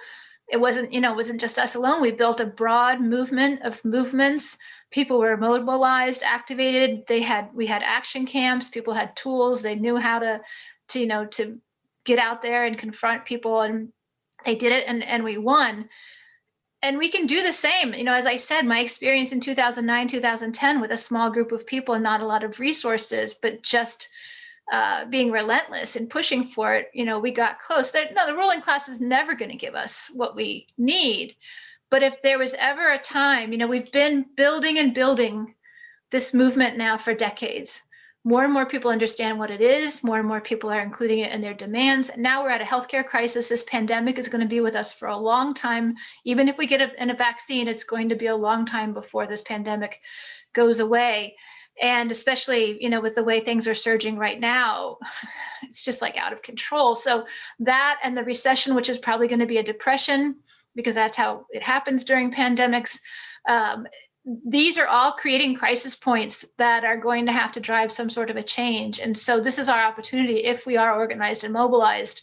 it wasn't just us alone. We built a broad movement of movements. People were mobilized, activated. We had action camps. People had tools. They knew how to get out there and confront people, and they did it, and we won. And we can do the same. As I said, my experience in 2009, 2010 with a small group of people and not a lot of resources, but just being relentless and pushing for it, we got close. The ruling class is never going to give us what we need. But if there was ever a time, we've been building and building this movement now for decades. More and more people understand what it is. More and more people are including it in their demands. Now we're at a healthcare crisis. This pandemic is going to be with us for a long time. Even if we get a vaccine, it's going to be a long time before this pandemic goes away. And especially, with the way things are surging right now, it's just like out of control. So that and the recession, which is probably going to be a depression, because that's how it happens during pandemics. These are all creating crisis points that are going to have to drive some sort of a change. And so this is our opportunity, if we are organized and mobilized,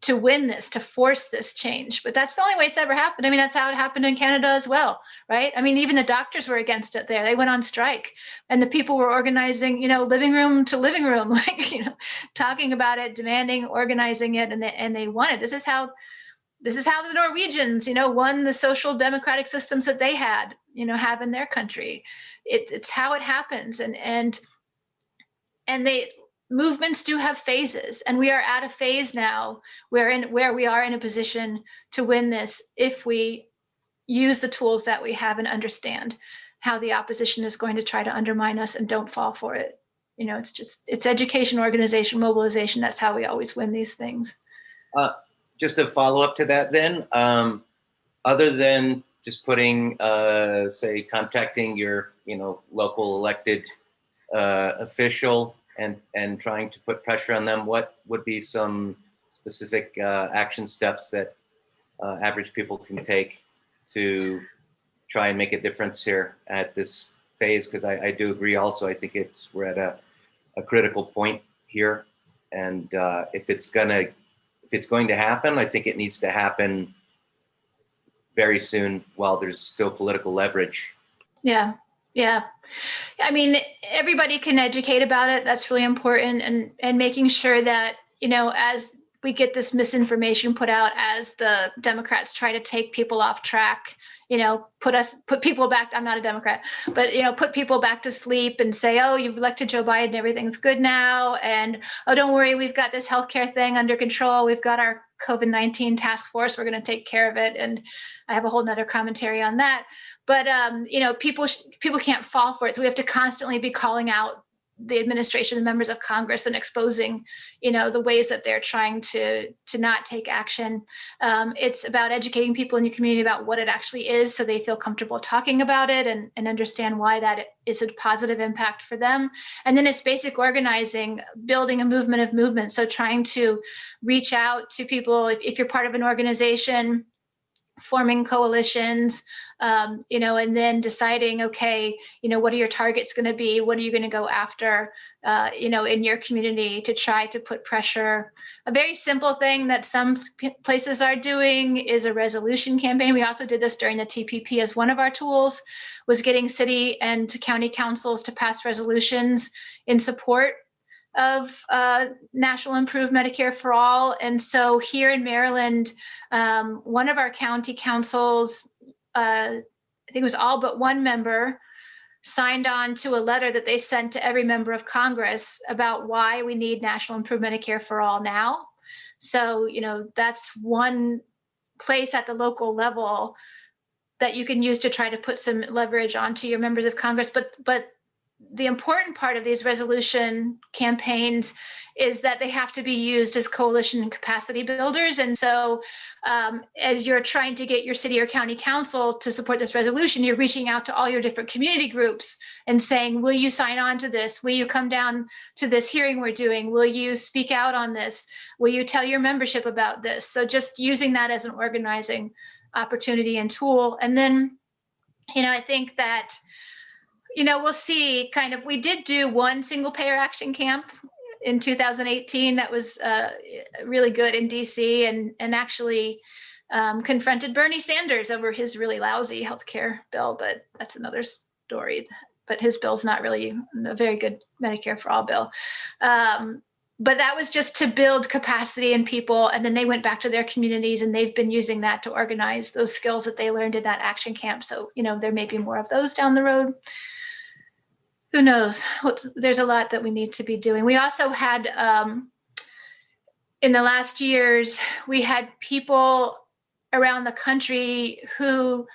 to win this, to force this change. But that's the only way it's ever happened. That's how it happened in Canada as well, right? Even the doctors were against it there. They went on strike, and the people were organizing, living room to living room, talking about it, demanding, organizing it, and they won it. This is how the Norwegians, won the social democratic systems that they had, have in their country. It's how it happens, and they movements do have phases, and we are at a phase now where we are in a position to win this if we use the tools that we have and understand how the opposition is going to try to undermine us, and don't fall for it. It's education, organization, mobilization. That's how we always win these things. Just a follow up to that then, other than just putting, contacting your, local elected official and trying to put pressure on them, what would be some specific action steps that average people can take to try and make a difference here at this phase? Because I do agree also, I think we're at a critical point here. And if it's going to happen, I think it needs to happen very soon while there's still political leverage. Yeah. Everybody can educate about it. That's really important. And making sure that, as we get this misinformation put out, as the Democrats try to take people off track, put people back. I'm not a Democrat, but, put people back to sleep and say, oh, you've elected Joe Biden, everything's good now. And, oh, don't worry, we've got this healthcare thing under control. We've got our COVID-19 task force. We're going to take care of it. And I have a whole nother commentary on that. But, people can't fall for it. So we have to constantly be calling out the administration, the members of Congress, and exposing, the ways that they're trying to not take action. It's about educating people in your community about what it actually is, so they feel comfortable talking about it and understand why that is a positive impact for them. And then it's basic organizing, building a movement of movement. So trying to reach out to people, if you're part of an organization, forming coalitions, and then deciding, okay, what are your targets going to be? What are you going to go after, in your community to try to put pressure? A very simple thing that some places are doing is a resolution campaign. We also did this during the TPP as one of our tools, was getting city and county councils to pass resolutions in support of National Improved Medicare for All. And so here in Maryland, one of our county councils, I think it was all but one member, signed on to a letter that they sent to every member of Congress about why we need National Improved Medicare for All now. So, that's one place at the local level that you can use to try to put some leverage onto your members of Congress. But the important part of these resolution campaigns is that they have to be used as coalition and capacity builders. And so as you're trying to get your city or county council to support this resolution, you're reaching out to all your different community groups and saying, will you sign on to this? Will you come down to this hearing we're doing? Will you speak out on this? Will you tell your membership about this? So just using that as an organizing opportunity and tool. And then, I think that we'll see we did do one single payer action camp in 2018 that was really good in DC and actually confronted Bernie Sanders over his really lousy healthcare bill, but that's another story. But his bill's not really a very good Medicare for All bill. But that was just to build capacity in people, and then they went back to their communities and they've been using that to organize those skills that they learned in that action camp. So, there may be more of those down the road. Who knows? There's a lot that we need to be doing. We also had, in the last years, we had people around the country who,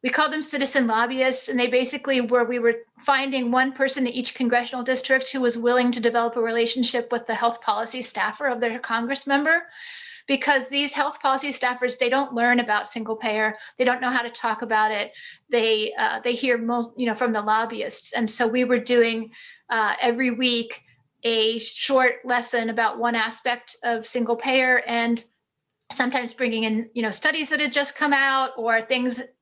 we called them citizen lobbyists, and they basically we were finding one person in each congressional district who was willing to develop a relationship with the health policy staffer of their Congress member. Because these health policy staffers, they don't learn about single payer. They don't know how to talk about it. They hear from the lobbyists. And so we were doing every week a short lesson about one aspect of single payer, and sometimes bringing in studies that had just come out or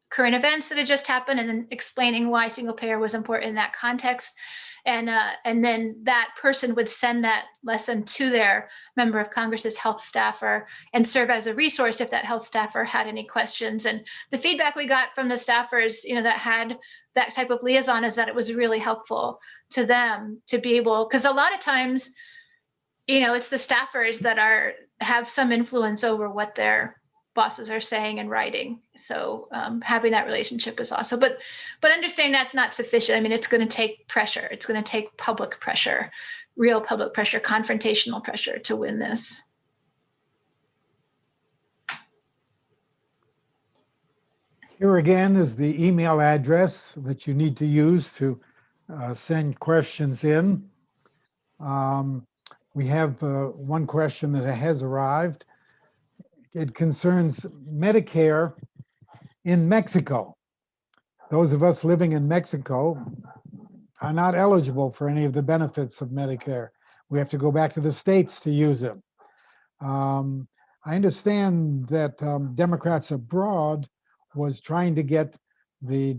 current events that had just happened, and then explaining why single payer was important in that context. And then that person would send that lesson to their member of Congress's health staffer and serve as a resource if that health staffer had any questions. And the feedback we got from the staffers, that had that type of liaison, is that it was really helpful to them to be able, because a lot of times, it's the staffers that have some influence over what their bosses are saying and writing. So having that relationship is awesome. But understanding that's not sufficient. I mean, it's going to take pressure. It's going to take public pressure, real public pressure, confrontational pressure to win this. Here again is the email address that you need to use to send questions in. We have one question that has arrived. It concerns Medicare in Mexico. Those of us living in Mexico are not eligible for any of the benefits of Medicare. We have to go back to the states to use it. I understand that Democrats abroad was trying to get the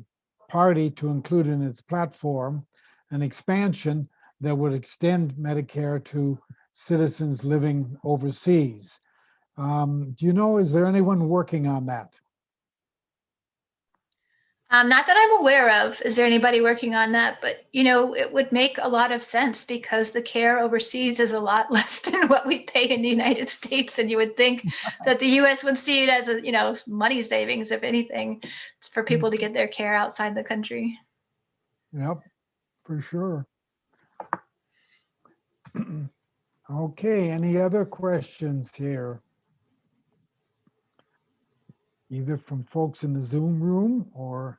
party to include in its platform an expansion that would extend Medicare to citizens living overseas. Do you know, is there anyone working on that? Not that I'm aware of. Is there anybody working on that? But, it would make a lot of sense because the care overseas is a lot less than what we pay in the United States. And you would think that the US would see it as a, money savings, if anything. It's for people to get their care outside the country. Yep, for sure. Okay, any other questions here? Either from folks in the Zoom room or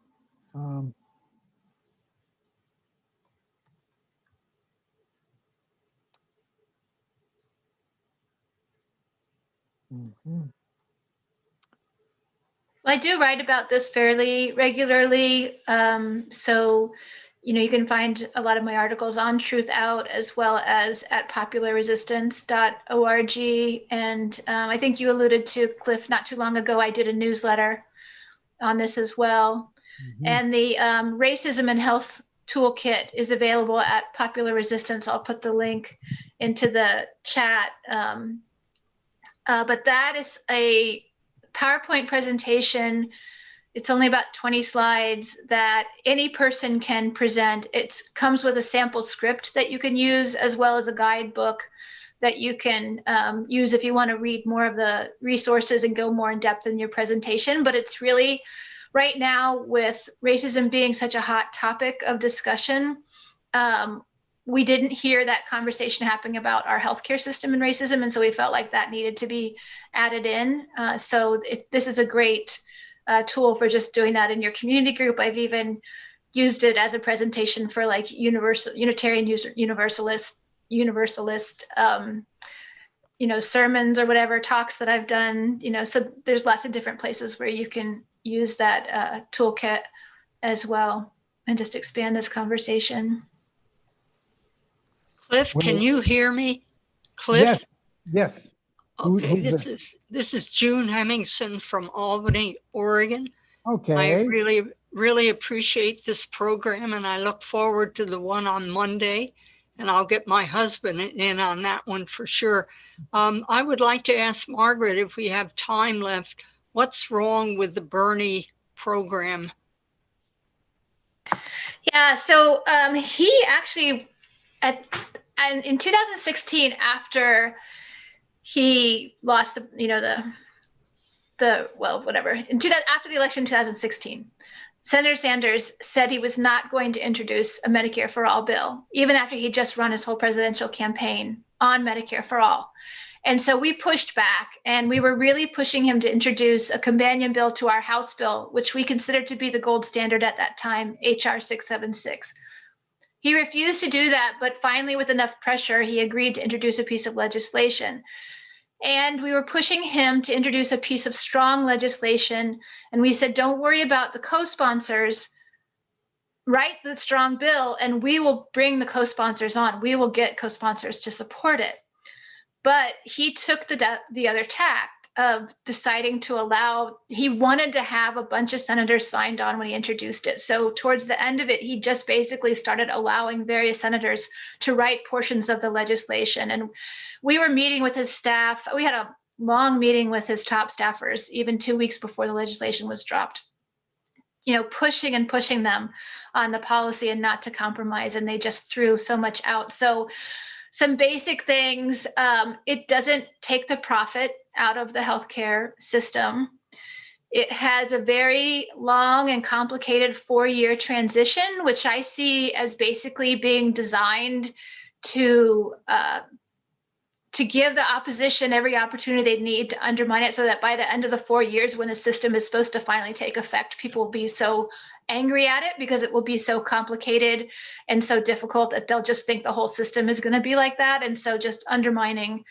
Mhm. I do write about this fairly regularly. So, you can find a lot of my articles on Truth Out as well as at popularresistance.org. And I think you alluded to, Cliff, not too long ago, I did a newsletter on this as well. Mhm. And the Racism and Health Toolkit is available at Popular Resistance. I'll put the link into the chat. But that is a PowerPoint presentation. It's only about 20 slides that any person can present. It comes with a sample script that you can use, as well as a guidebook that you can use if you want to read more of the resources and go more in depth in your presentation. But it's really, right now, with racism being such a hot topic of discussion, we didn't hear that conversation happening about our healthcare system and racism, and so we felt like that needed to be added in. This is a great tool for just doing that in your community group. I've even used it as a presentation for like Unitarian Universalist sermons or whatever, talks that I've done. So there's lots of different places where you can use that toolkit as well and just expand this conversation. Cliff, can Well, you hear me? Cliff? yes, yes. Okay, Who's this is June Hemmingson from Albany, Oregon. Okay. I really appreciate this program, and I look forward to the one on Monday, and I'll get my husband in on that one for sure. I would like to ask Margaret, if we have time left, what's wrong with the Bernie program? Yeah, so he actually, in 2016, after he lost after the election in 2016, Senator Sanders said he was not going to introduce a Medicare for All bill, even after he just run his whole presidential campaign on Medicare for All. And so we pushed back, and we were really pushing him to introduce a companion bill to our House bill, which we considered to be the gold standard at that time, HR 676. He refused to do that, but finally, with enough pressure, he agreed to introduce a piece of legislation. And we were pushing him to introduce a piece of strong legislation. And we said, don't worry about the co-sponsors, write the strong bill, and we will bring the co-sponsors on. We will get co-sponsors to support it. But he took the other tack of deciding to allow, he wanted to have a bunch of senators signed on when he introduced it. So towards the end of it, he just basically started allowing various senators to write portions of the legislation. And we were meeting with his staff. We had a long meeting with his top staffers, even 2 weeks before the legislation was dropped, pushing them on the policy and not to compromise. And they just threw so much out. So some basic things, it doesn't take the profit out of the healthcare system. It has a very long and complicated 4-year transition, which I see as basically being designed to give the opposition every opportunity they need to undermine it, so that by the end of the 4 years, when the system is supposed to finally take effect, people will be so angry at it because it will be so complicated and so difficult that they'll just think the whole system is going to be like that. And so just undermining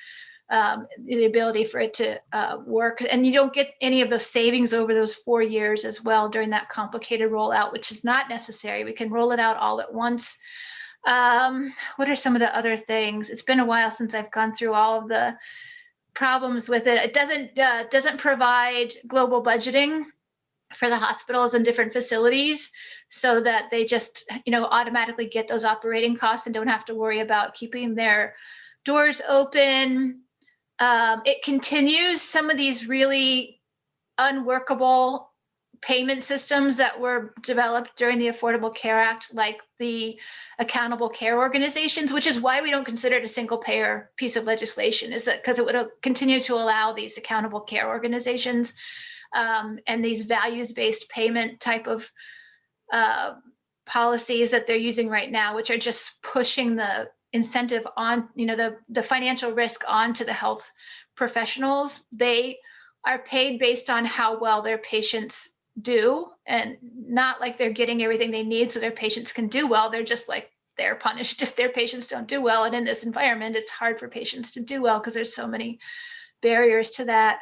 the ability for it to work. And you don't get any of the savings over those 4 years as well during that complicated rollout, which is not necessary. We can roll it out all at once. What are some of the other things? It's been a while since I've gone through all of the problems with it. It doesn't provide global budgeting for the hospitals and different facilities, so that they just automatically get those operating costs and don't have to worry about keeping their doors open. It continues some of these really unworkable payment systems that were developed during the Affordable Care Act, like the accountable care organizations, which is why we don't consider it a single payer piece of legislation, is that because it would continue to allow these accountable care organizations and these values-based payment type of policies that they're using right now, which are just pushing the incentive on, the financial risk onto the health professionals. They are paid based on how well their patients do, and not like they're getting everything they need so their patients can do well. They're just like, they're punished if their patients don't do well. And in this environment, it's hard for patients to do well because there's so many barriers to that.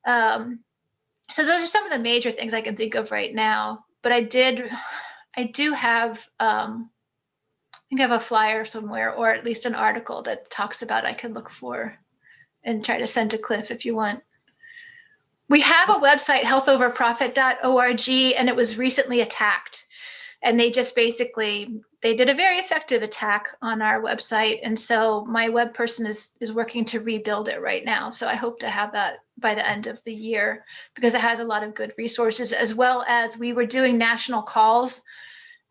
So those are some of the major things I can think of right now. But I do have, I think I have a flyer somewhere, or at least an article that talks about I can look for and try to send to Cliff if you want. We have a website, healthoverprofit.org, and it was recently attacked. And they just basically, they did a very effective attack on our website. And so my web person is working to rebuild it right now. So I hope to have that by the end of the year, because it has a lot of good resources, as well as we were doing national calls.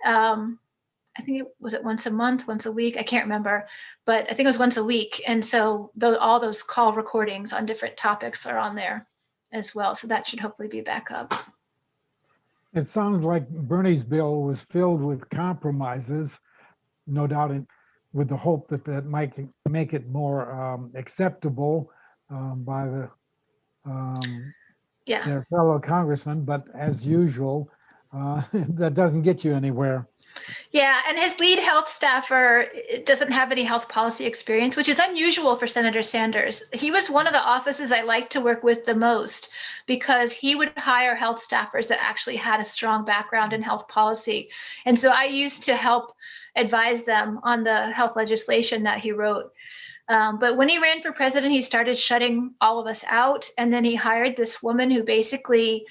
I think it once a month, once a week, I can't remember, but I think it was once a week. And so all those call recordings on different topics are on there as well. So that should hopefully be back up. It sounds like Bernie's bill was filled with compromises, no doubt with the hope that that might make it more acceptable by their fellow congressmen. But as usual, that doesn't get you anywhere. Yeah, and his lead health staffer doesn't have any health policy experience, which is unusual for Senator Sanders. He was one of the offices I liked to work with the most, because he would hire health staffers that actually had a strong background in health policy. And so I used to help advise them on the health legislation that he wrote. But when he ran for president, he started shutting all of us out. And then he hired this woman who basically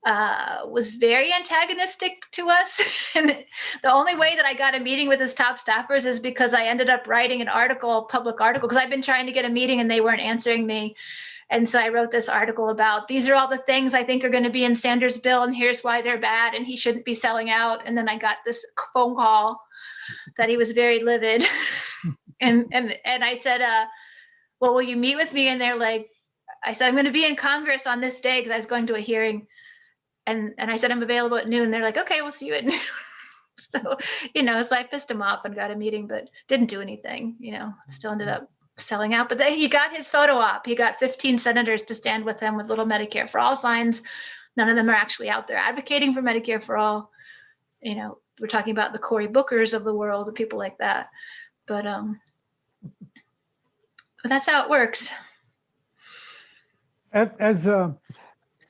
was very antagonistic to us. And the only way that I got a meeting with his top staffers is because I ended up writing an article, public article, because I've been trying to get a meeting and they weren't answering me. And so I wrote this article about, these are all the things I think are going to be in Sanders' bill, and here's why they're bad, and he shouldn't be selling out. And then I got this phone call that he was very livid. and I said, well, will you meet with me? And they're like, I said, I'm going to be in Congress on this day, because I was going to a hearing. And I said, I'm available at noon. They're like, okay, we'll see you at noon. So, so I pissed him off and got a meeting, but didn't do anything, still ended up selling out. But he got his photo op. He got 15 senators to stand with him with little Medicare for All signs. None of them are actually out there advocating for Medicare for All. We're talking about the Cory Bookers of the world and people like that. But that's how it works.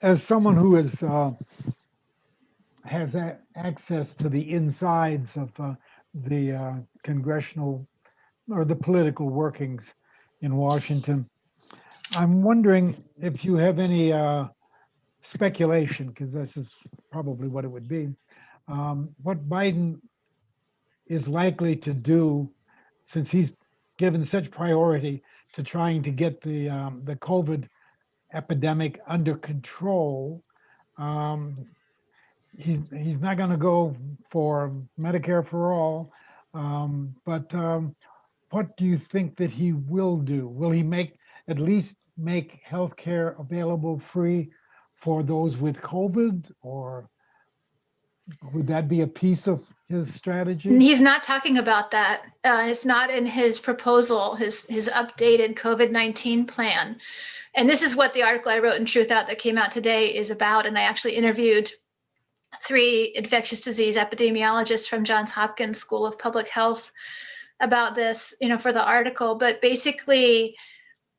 As someone who has access to the insides of the congressional or the political workings in Washington, I'm wondering if you have any speculation, because this is probably what it would be, what Biden is likely to do, since he's given such priority to trying to get the COVID epidemic under control. He's not going to go for Medicare for all, but what do you think that he will do? Will he at least make healthcare available free for those with COVID, or would that be a piece of his strategy? He's not talking about that. It's not in his proposal, his updated COVID-19 plan. And this is what the article I wrote in Truth Out that came out today is about. And I actually interviewed 3 infectious disease epidemiologists from Johns Hopkins School of Public Health about this, for the article. But basically,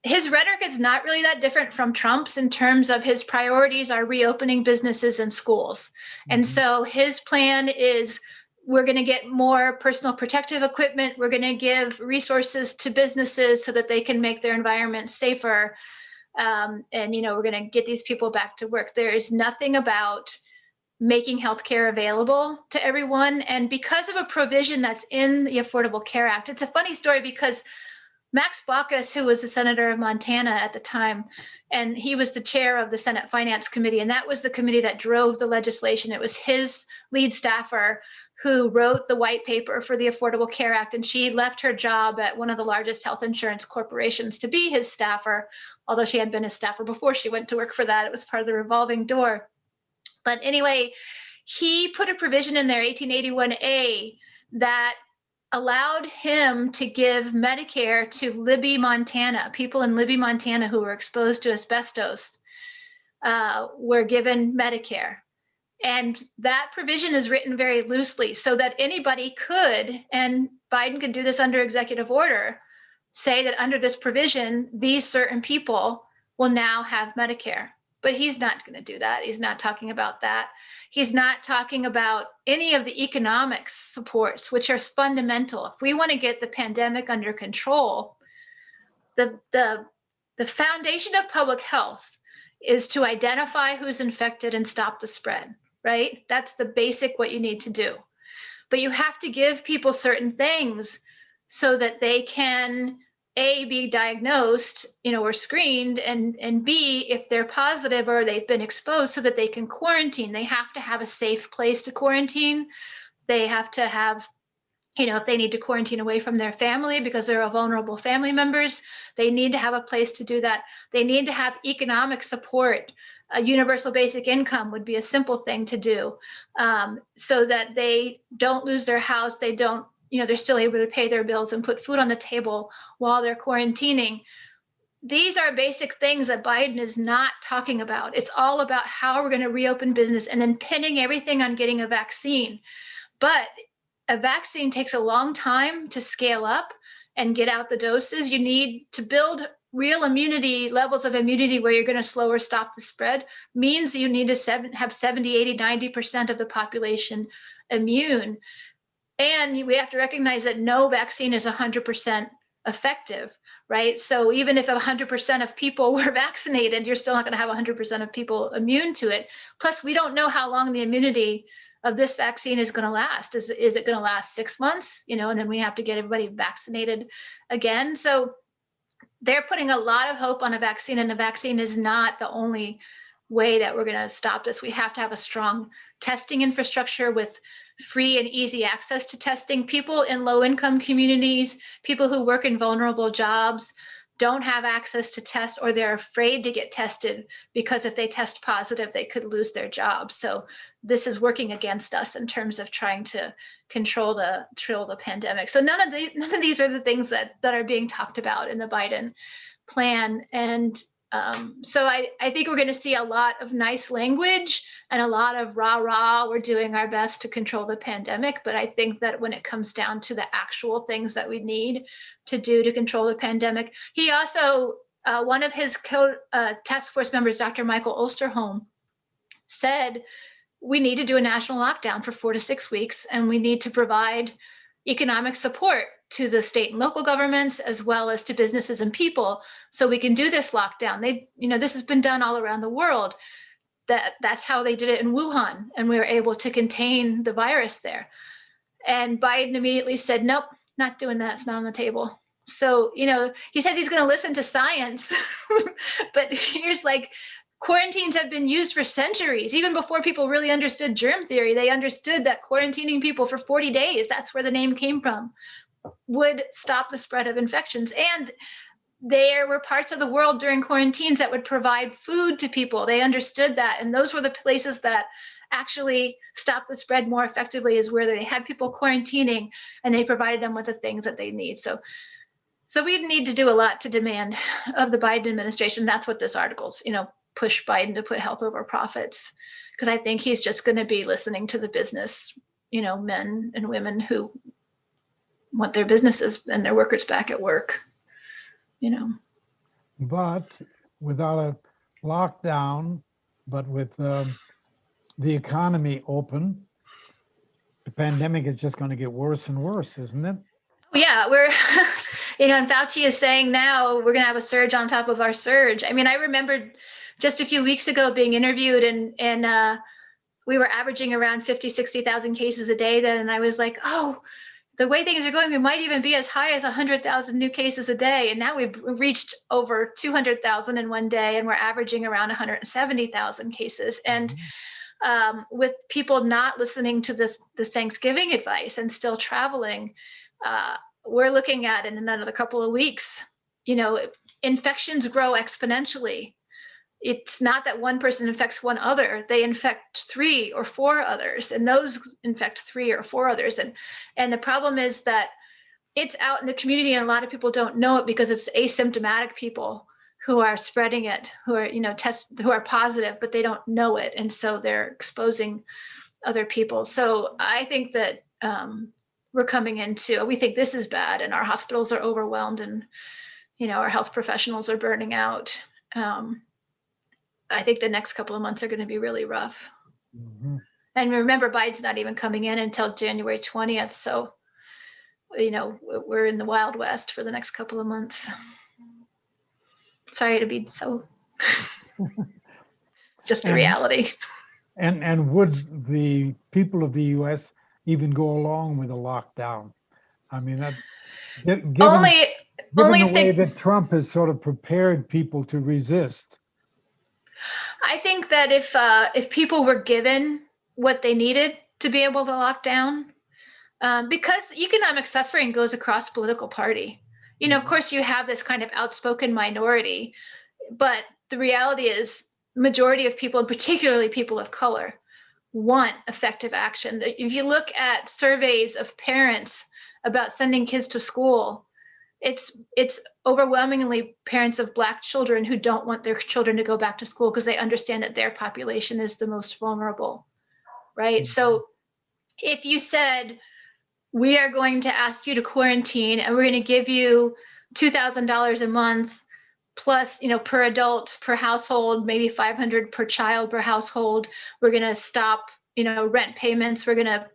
his rhetoric is not really that different from Trump's in terms of his priorities are reopening businesses and schools. Mm-hmm. And so his plan is, we're going to get more personal protective equipment. We're going to give resources to businesses so that they can make their environments safer. And, we're going to get these people back to work. There is nothing about making healthcare available to everyone. And because of a provision that's in the Affordable Care Act, it's a funny story because Max Baucus, who was the senator of Montana at the time, and he was the chair of the Senate Finance Committee, and that was the committee that drove the legislation. It was his lead staffer who wrote the white paper for the Affordable Care Act, and she left her job at one of the largest health insurance corporations to be his staffer, although she had been a staffer before she went to work for that. It was part of the revolving door. But anyway, he put a provision in there, 1881A, that allowed him to give Medicare to Libby, Montana. People in Libby, Montana who were exposed to asbestos were given Medicare. And that provision is written very loosely so that anybody could, and Biden could do this under executive order, say that under this provision, these certain people will now have Medicare. But he's not going to do that. He's not talking about that. He's not talking about any of the economic supports, which are fundamental. If we want to get the pandemic under control, the foundation of public health is to identify who's infected and stop the spread, right? That's the basic what you need to do. But you have to give people certain things so that they can A, be diagnosed, or screened, and B, if they're positive or they've been exposed, so that they can quarantine. They have to have a safe place to quarantine. They have to have, if they need to quarantine away from their family because they're vulnerable family members, they need to have a place to do that. They need to have economic support. A universal basic income would be a simple thing to do, so that they don't lose their house. They don't, they're still able to pay their bills and put food on the table while they're quarantining. These are basic things that Biden is not talking about. It's all about how we're going to reopen business and then pinning everything on getting a vaccine. But a vaccine takes a long time to scale up and get out the doses. You need to build real immunity, levels of immunity where you're going to slow or stop the spread, means you need to have 70, 80, 90% of the population immune. And we have to recognize that no vaccine is 100% effective, right? So even if 100% of people were vaccinated, you're still not going to have 100% of people immune to it. Plus, we don't know how long the immunity of this vaccine is going to last. Is it going to last 6 months? And then we have to get everybody vaccinated again. So they're putting a lot of hope on a vaccine, and a vaccine is not the only way that we're going to stop this. We have to have a strong testing infrastructure with free and easy access to testing. People in low-income communities, people who work in vulnerable jobs, don't have access to tests, or they're afraid to get tested because if they test positive, they could lose their job. So this is working against us in terms of trying to control the pandemic. So none of these are the things that are being talked about in the Biden plan. And so I think we're going to see a lot of nice language and a lot of rah, we're doing our best to control the pandemic. But I think that when it comes down to the actual things that we need to do to control the pandemic, he also, one of his task force members, Dr. Michael Osterholm, said, we need to do a national lockdown for 4 to 6 weeks, and we need to provide economic support to the state and local governments, as well as to businesses and people, so we can do this lockdown. This has been done all around the world. That's how they did it in Wuhan, and we were able to contain the virus there. And Biden immediately said, nope, not doing that. It's not on the table. So, he says he's going to listen to science, but here's quarantines have been used for centuries. Even before people really understood germ theory, they understood that quarantining people for 40 days, that's where the name came from, would stop the spread of infections. And there were parts of the world during quarantines that would provide food to people. They understood that. And those were the places that actually stopped the spread more effectively, is where they had people quarantining and they provided them with the things that they need. So we need to do a lot to demand of the Biden administration. That's what this article's, push Biden to put health over profits, because I think he's just going to be listening to the business, men and women who want their businesses and their workers back at work, But without a lockdown, but with the economy open, the pandemic is just going to get worse and worse, isn't it? Yeah, we're, and Fauci is saying now we're going to have a surge on top of our surge. I mean, I remember just a few weeks ago being interviewed, and we were averaging around 50, 60,000 cases a day then. And I was like, oh, the way things are going, we might even be as high as 100,000 new cases a day. And now we've reached over 200,000 in one day, and we're averaging around 170,000 cases. And with people not listening to the Thanksgiving advice and still traveling, we're looking at in another couple of weeks, infections grow exponentially. It's not that one person infects one other, they infect 3 or 4 others, and those infect 3 or 4 others. And the problem is that it's out in the community, and a lot of people don't know it because it's asymptomatic people who are spreading it, who are, who are positive, but they don't know it. And so they're exposing other people. So I think that we think this is bad, and our hospitals are overwhelmed, and, our health professionals are burning out. I think the next couple of months are going to be really rough. Mhm. And remember, Biden's not even coming in until January 20th. So, we're in the Wild West for the next couple of months. Sorry to be so, just the And- reality. And would the people of the U.S. even go along with a lockdown? I mean, given Only the if way they, that Trump has sort of prepared people to resist. I think that if people were given what they needed to be able to lock down, because economic suffering goes across political party. Of course, you have this kind of outspoken minority, but the reality is, majority of people, and particularly people of color, want effective action. If you look at surveys of parents about sending kids to school, it's overwhelmingly parents of Black children who don't want their children to go back to school because they understand that their population is the most vulnerable, right? So if you said, we are going to ask you to quarantine and we're going to give you $2,000 a month plus, per adult, per household, maybe 500 per child per household. We're going to stop, rent payments. We're going to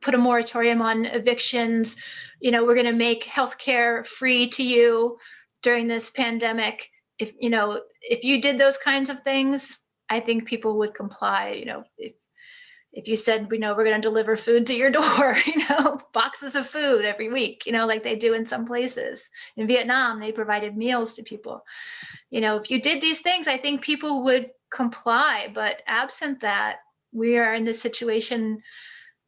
put a moratorium on evictions. We're going to make healthcare free to you during this pandemic. If you did those kinds of things, I think people would comply. If you said, we're going to deliver food to your door, boxes of food every week, like they do in some places. In Vietnam, they provided meals to people. If you did these things, I think people would comply. But absent that, we are in this situation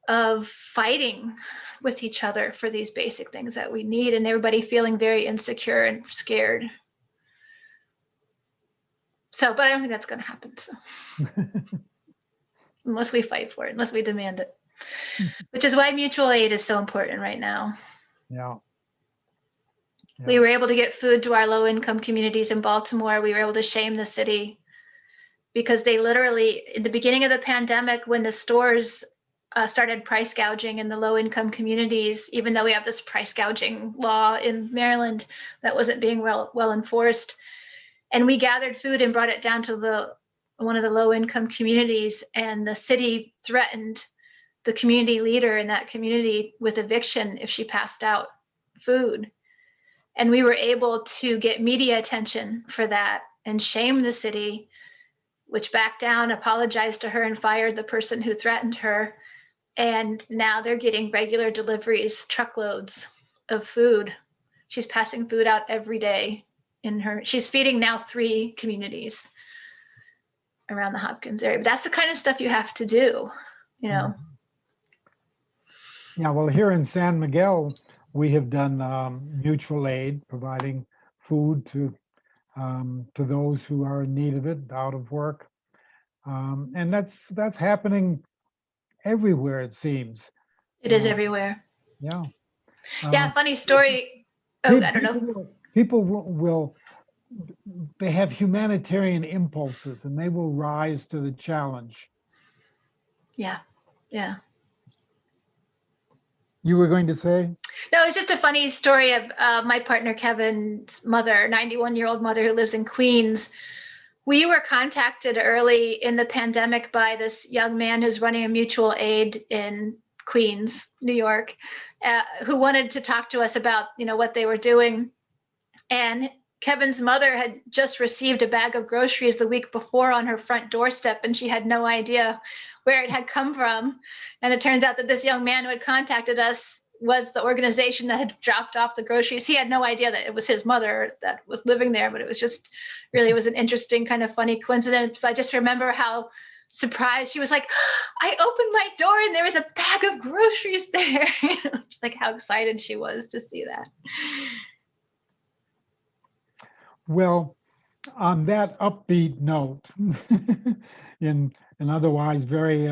of fighting with each other for these basic things that we need, and everybody feeling very insecure and scared. So, but I don't think that's going to happen. So. Unless we fight for it, unless we demand it, which is why mutual aid is so important right now. Yeah. We were able to get food to our low-income communities in Baltimore. We were able to shame the city because they literally, in the beginning of the pandemic, when the stores started price gouging in the low-income communities, even though we have this price gouging law in Maryland that wasn't being well enforced, and we gathered food and brought it down to one of the low-income communities, and the city threatened the community leader in that community with eviction if she passed out food. And we were able to get media attention for that and shame the city, which backed down, apologized to her, and fired the person who threatened her. And now they're getting regular deliveries, truckloads of food. She's passing food out every day she's feeding now 3 communities around the Hopkins area. But that's the kind of stuff you have to do, Yeah, well, here in San Miguel, we have done mutual aid, providing food to those who are in need of it, out of work, and that's happening everywhere, it seems. It is everywhere. Yeah. Yeah, funny story. Oh, I don't know. People will, they have humanitarian impulses and they will rise to the challenge. Yeah. You were going to say? No, it's just a funny story of my partner Kevin's mother, 91-year-old mother who lives in Queens. We were contacted early in the pandemic by this young man who's running a mutual aid in Queens, New York, who wanted to talk to us about, what they were doing. And Kevin's mother had just received a bag of groceries the week before on her front doorstep, and she had no idea where it had come from. And it turns out that this young man who had contacted us was the organization that had dropped off the groceries. He had no idea that it was his mother that was living there, but it was just really, it was an interesting kind of funny coincidence. But I just remember how surprised she was, like, I opened my door and there was a bag of groceries there. Just like how excited she was to see that. Well, on that upbeat note, in an otherwise very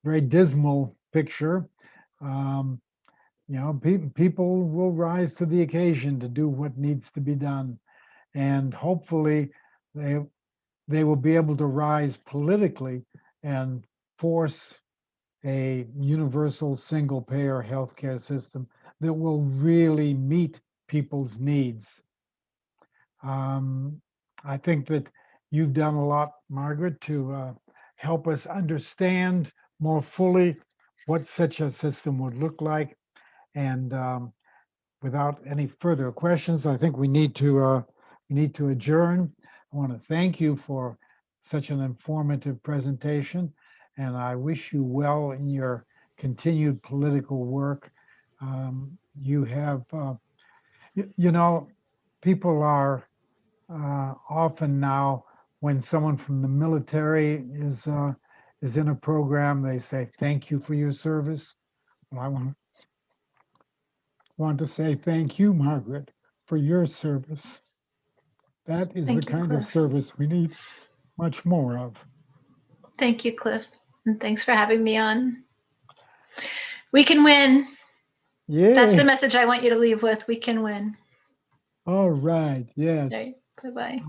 very dismal picture, people will rise to the occasion to do what needs to be done, and hopefully they will be able to rise politically and force a universal single-payer healthcare system that will really meet people's needs. I think that you've done a lot, Margaret, to help us understand more fully what such a system would look like. And without any further questions, I think we need to adjourn. I want to thank you for such an informative presentation, and I wish you well in your continued political work. You have, you know, people are often now, when someone from the military is in a program, they say, "Thank you for your service." Well, I want to say thank you, Margaret, for your service. That is the Thank you, kind of Cliff. service we need much more of. Thank you, Cliff. And thanks for having me on. We can win. That's the Yeah. message I want you to leave with. We can win. All right. Yes. Okay. Bye-bye.